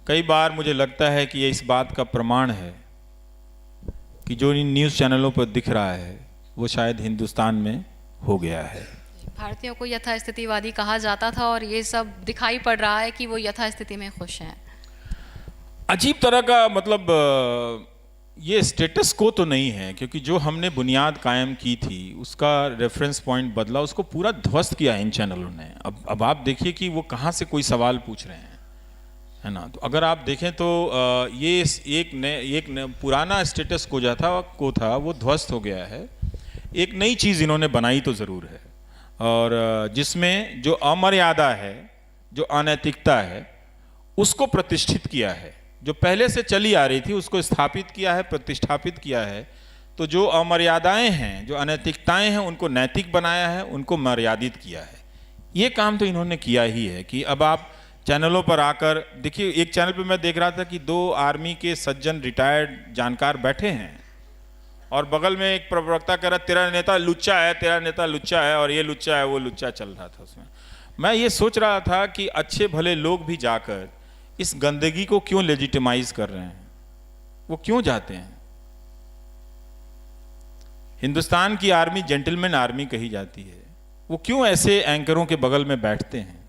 कई बार मुझे लगता है कि ये इस बात का प्रमाण है कि जो इन न्यूज़ चैनलों पर दिख रहा है वो शायद हिंदुस्तान में हो गया है।
भारतीयों को यथास्थितिवादी कहा जाता था, और ये सब दिखाई पड़ रहा है कि वो यथास्थिति में खुश हैं।
अजीब तरह का, मतलब ये स्टेटस को तो नहीं है, क्योंकि जो हमने बुनियाद कायम की थी उसका रेफरेंस पॉइंट बदला, उसको पूरा ध्वस्त किया इन चैनलों ने। अब आप देखिए कि वो कहाँ से कोई सवाल पूछ रहे हैं, है ना? तो अगर आप देखें तो ये एक पुराना स्टेटस को था वो ध्वस्त हो गया है। एक नई चीज़ इन्होंने बनाई तो ज़रूर है, और जिसमें जो अमर्यादा है, जो अनैतिकता है, उसको प्रतिष्ठित किया है। जो पहले से चली आ रही थी उसको स्थापित किया है, प्रतिष्ठापित किया है। तो जो अमर्यादाएं हैं, जो अनैतिकताएं हैं, उनको नैतिक बनाया है, उनको मर्यादित किया है। ये काम तो इन्होंने किया ही है कि अब आप चैनलों पर आकर देखिए। एक चैनल पे मैं देख रहा था कि 2 आर्मी के सज्जन रिटायर्ड जानकार बैठे हैं, और बगल में एक प्रवक्ता कह रहा तेरा नेता लुच्चा है, तेरा नेता लुच्चा है, और ये लुच्चा है, वो लुच्चा चल रहा था उसमें। मैं ये सोच रहा था कि अच्छे भले लोग भी जाकर इस गंदगी को क्यों लेजिटिमाइज कर रहे हैं? वो क्यों जाते हैं? हिंदुस्तान की आर्मी जेंटलमैन आर्मी कही जाती है, वो क्यों ऐसे एंकरों के बगल में बैठते हैं?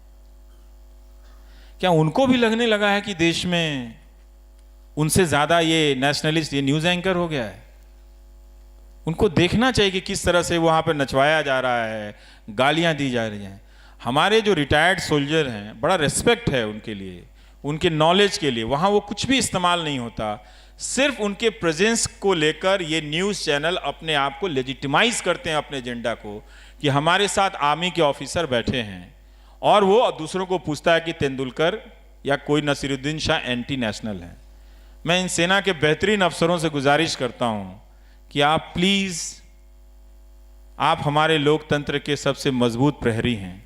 क्या उनको भी लगने लगा है कि देश में उनसे ज्यादा ये नेशनलिस्ट, ये न्यूज एंकर हो गया है? उनको देखना चाहिए कि किस तरह से वहां पर नचवाया जा रहा है, गालियां दी जा रही हैं। हमारे जो रिटायर्ड सोल्जर हैं, बड़ा रिस्पेक्ट है उनके लिए, उनके नॉलेज के लिए। वहाँ वो कुछ भी इस्तेमाल नहीं होता, सिर्फ उनके प्रेजेंस को लेकर ये न्यूज़ चैनल अपने आप को लेजिटिमाइज करते हैं, अपने एजेंडा को, कि हमारे साथ आर्मी के ऑफिसर बैठे हैं, और वो दूसरों को पूछता है कि तेंदुलकर या कोई नसीरुद्दीन शाह एंटी नेशनल है। मैं इन सेना के बेहतरीन अफसरों से गुजारिश करता हूँ कि आप प्लीज़, आप हमारे लोकतंत्र के सबसे मजबूत प्रहरी हैं,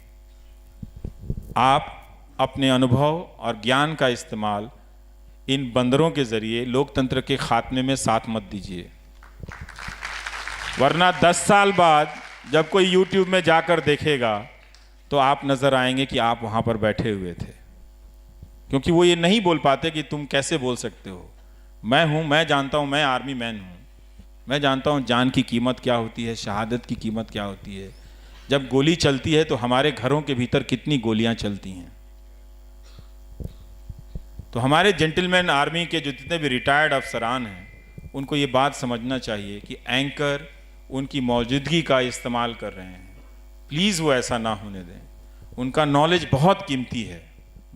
आप अपने अनुभव और ज्ञान का इस्तेमाल इन बंदरों के जरिए लोकतंत्र के खात्मे में साथ मत दीजिए। वरना 10 साल बाद जब कोई यूट्यूब में जाकर देखेगा तो आप नजर आएंगे कि आप वहां पर बैठे हुए थे, क्योंकि वो ये नहीं बोल पाते कि तुम कैसे बोल सकते हो। मैं जानता हूं, मैं आर्मी मैन हूं, मैं जानता हूं जान की कीमत क्या होती है, शहादत की कीमत क्या होती है। जब गोली चलती है तो हमारे घरों के भीतर कितनी गोलियां चलती हैं। तो हमारे जेंटलमैन आर्मी के जो जितने भी रिटायर्ड अफसरान हैं, उनको ये बात समझना चाहिए कि एंकर उनकी मौजूदगी का इस्तेमाल कर रहे हैं। प्लीज़ वो ऐसा ना होने दें। उनका नॉलेज बहुत कीमती है,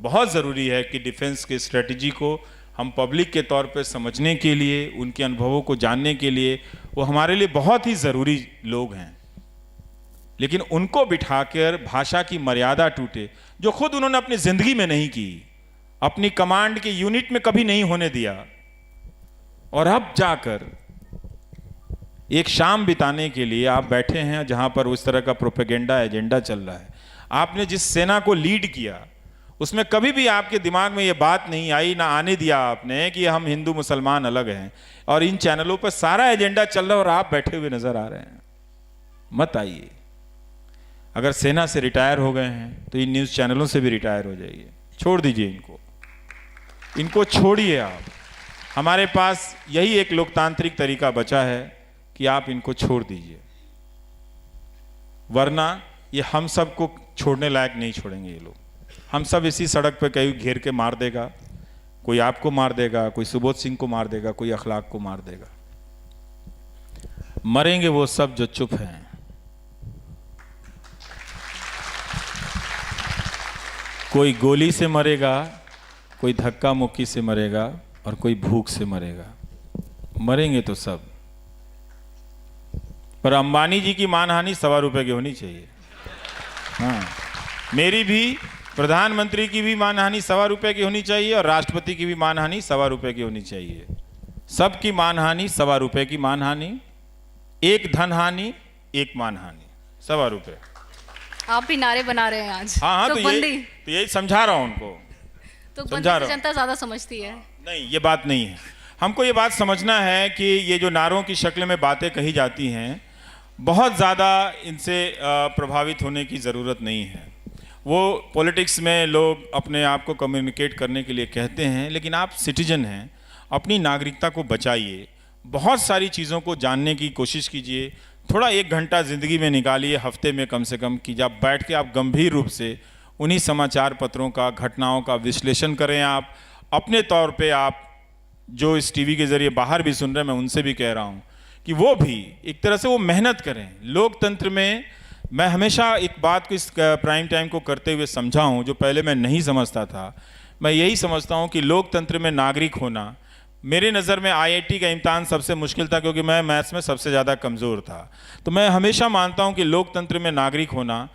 बहुत ज़रूरी है कि डिफेंस के स्ट्रेटजी को हम पब्लिक के तौर पर समझने के लिए, उनके अनुभवों को जानने के लिए, वो हमारे लिए बहुत ही ज़रूरी लोग हैं। लेकिन उनको बिठाकर भाषा की मर्यादा टूटे, जो खुद उन्होंने अपनी ज़िंदगी में नहीं की, अपनी कमांड के यूनिट में कभी नहीं होने दिया, और अब जाकर एक शाम बिताने के लिए आप बैठे हैं जहां पर उस तरह का प्रोपेगेंडा एजेंडा चल रहा है। आपने जिस सेना को लीड किया उसमें कभी भी आपके दिमाग में ये बात नहीं आई, ना आने दिया आपने कि हम हिंदू मुसलमान अलग हैं, और इन चैनलों पर सारा एजेंडा चल रहा है और आप बैठे हुए नजर आ रहे हैं। मत आइए। अगर सेना से रिटायर हो गए हैं तो इन न्यूज़ चैनलों से भी रिटायर हो जाइए, छोड़ दीजिए इनको छोड़िए आप। हमारे पास यही एक लोकतांत्रिक तरीका बचा है कि आप इनको छोड़ दीजिए, वरना ये हम सबको छोड़ने लायक नहीं छोड़ेंगे ये लोग। हम सब इसी सड़क पे कहीं घेर के मार देगा, कोई आपको मार देगा, कोई सुबोध सिंह को मार देगा, कोई अखलाक को मार देगा। मरेंगे वो सब जो चुप हैं। कोई गोली से मरेगा, कोई धक्का मुक्की से मरेगा और कोई भूख से मरेगा। मरेंगे तो सब। पर अंबानी जी की मानहानि ₹1.25 की होनी चाहिए। हाँ, मेरी भी, प्रधानमंत्री की भी मानहानि ₹1.25 की होनी चाहिए और राष्ट्रपति की भी मानहानि ₹1.25 की होनी चाहिए। सबकी मानहानि ₹1.25 की मानहानि, एक धनहानि, एक मानहानि, ₹1.25।
आप भी नारे बना रहे हैं आज।
हाँ,
तो
यही समझा रहा हूं उनको।
तो बंदी जनता ज्यादा समझती है।
नहीं, ये बात नहीं है। हमको ये बात समझना है कि ये जो नारों की शक्ल में बातें कही जाती हैं, बहुत ज़्यादा इनसे प्रभावित होने की ज़रूरत नहीं है। वो पॉलिटिक्स में लोग अपने आप को कम्युनिकेट करने के लिए कहते हैं, लेकिन आप सिटीजन हैं, अपनी नागरिकता को बचाइए। बहुत सारी चीज़ों को जानने की कोशिश कीजिए। थोड़ा 1 घंटा ज़िंदगी में निकालिए हफ्ते में कम से कम, कि जब बैठ के आप गंभीर रूप से उन्हीं समाचार पत्रों का, घटनाओं का विश्लेषण करें। आप अपने तौर पे, आप जो इस टीवी के ज़रिए बाहर भी सुन रहे हैं, मैं उनसे भी कह रहा हूँ कि वो भी एक तरह से वो मेहनत करें। लोकतंत्र में मैं हमेशा एक बात को, इस प्राइम टाइम को करते हुए समझा हूँ, जो पहले मैं नहीं समझता था। मैं यही समझता हूँ कि लोकतंत्र में नागरिक होना, मेरे नज़र में IIT का इम्तिहान सबसे मुश्किल था, क्योंकि मैं मैथ्स में सबसे ज़्यादा कमज़ोर था। तो मैं हमेशा मानता हूँ कि लोकतंत्र में नागरिक होना,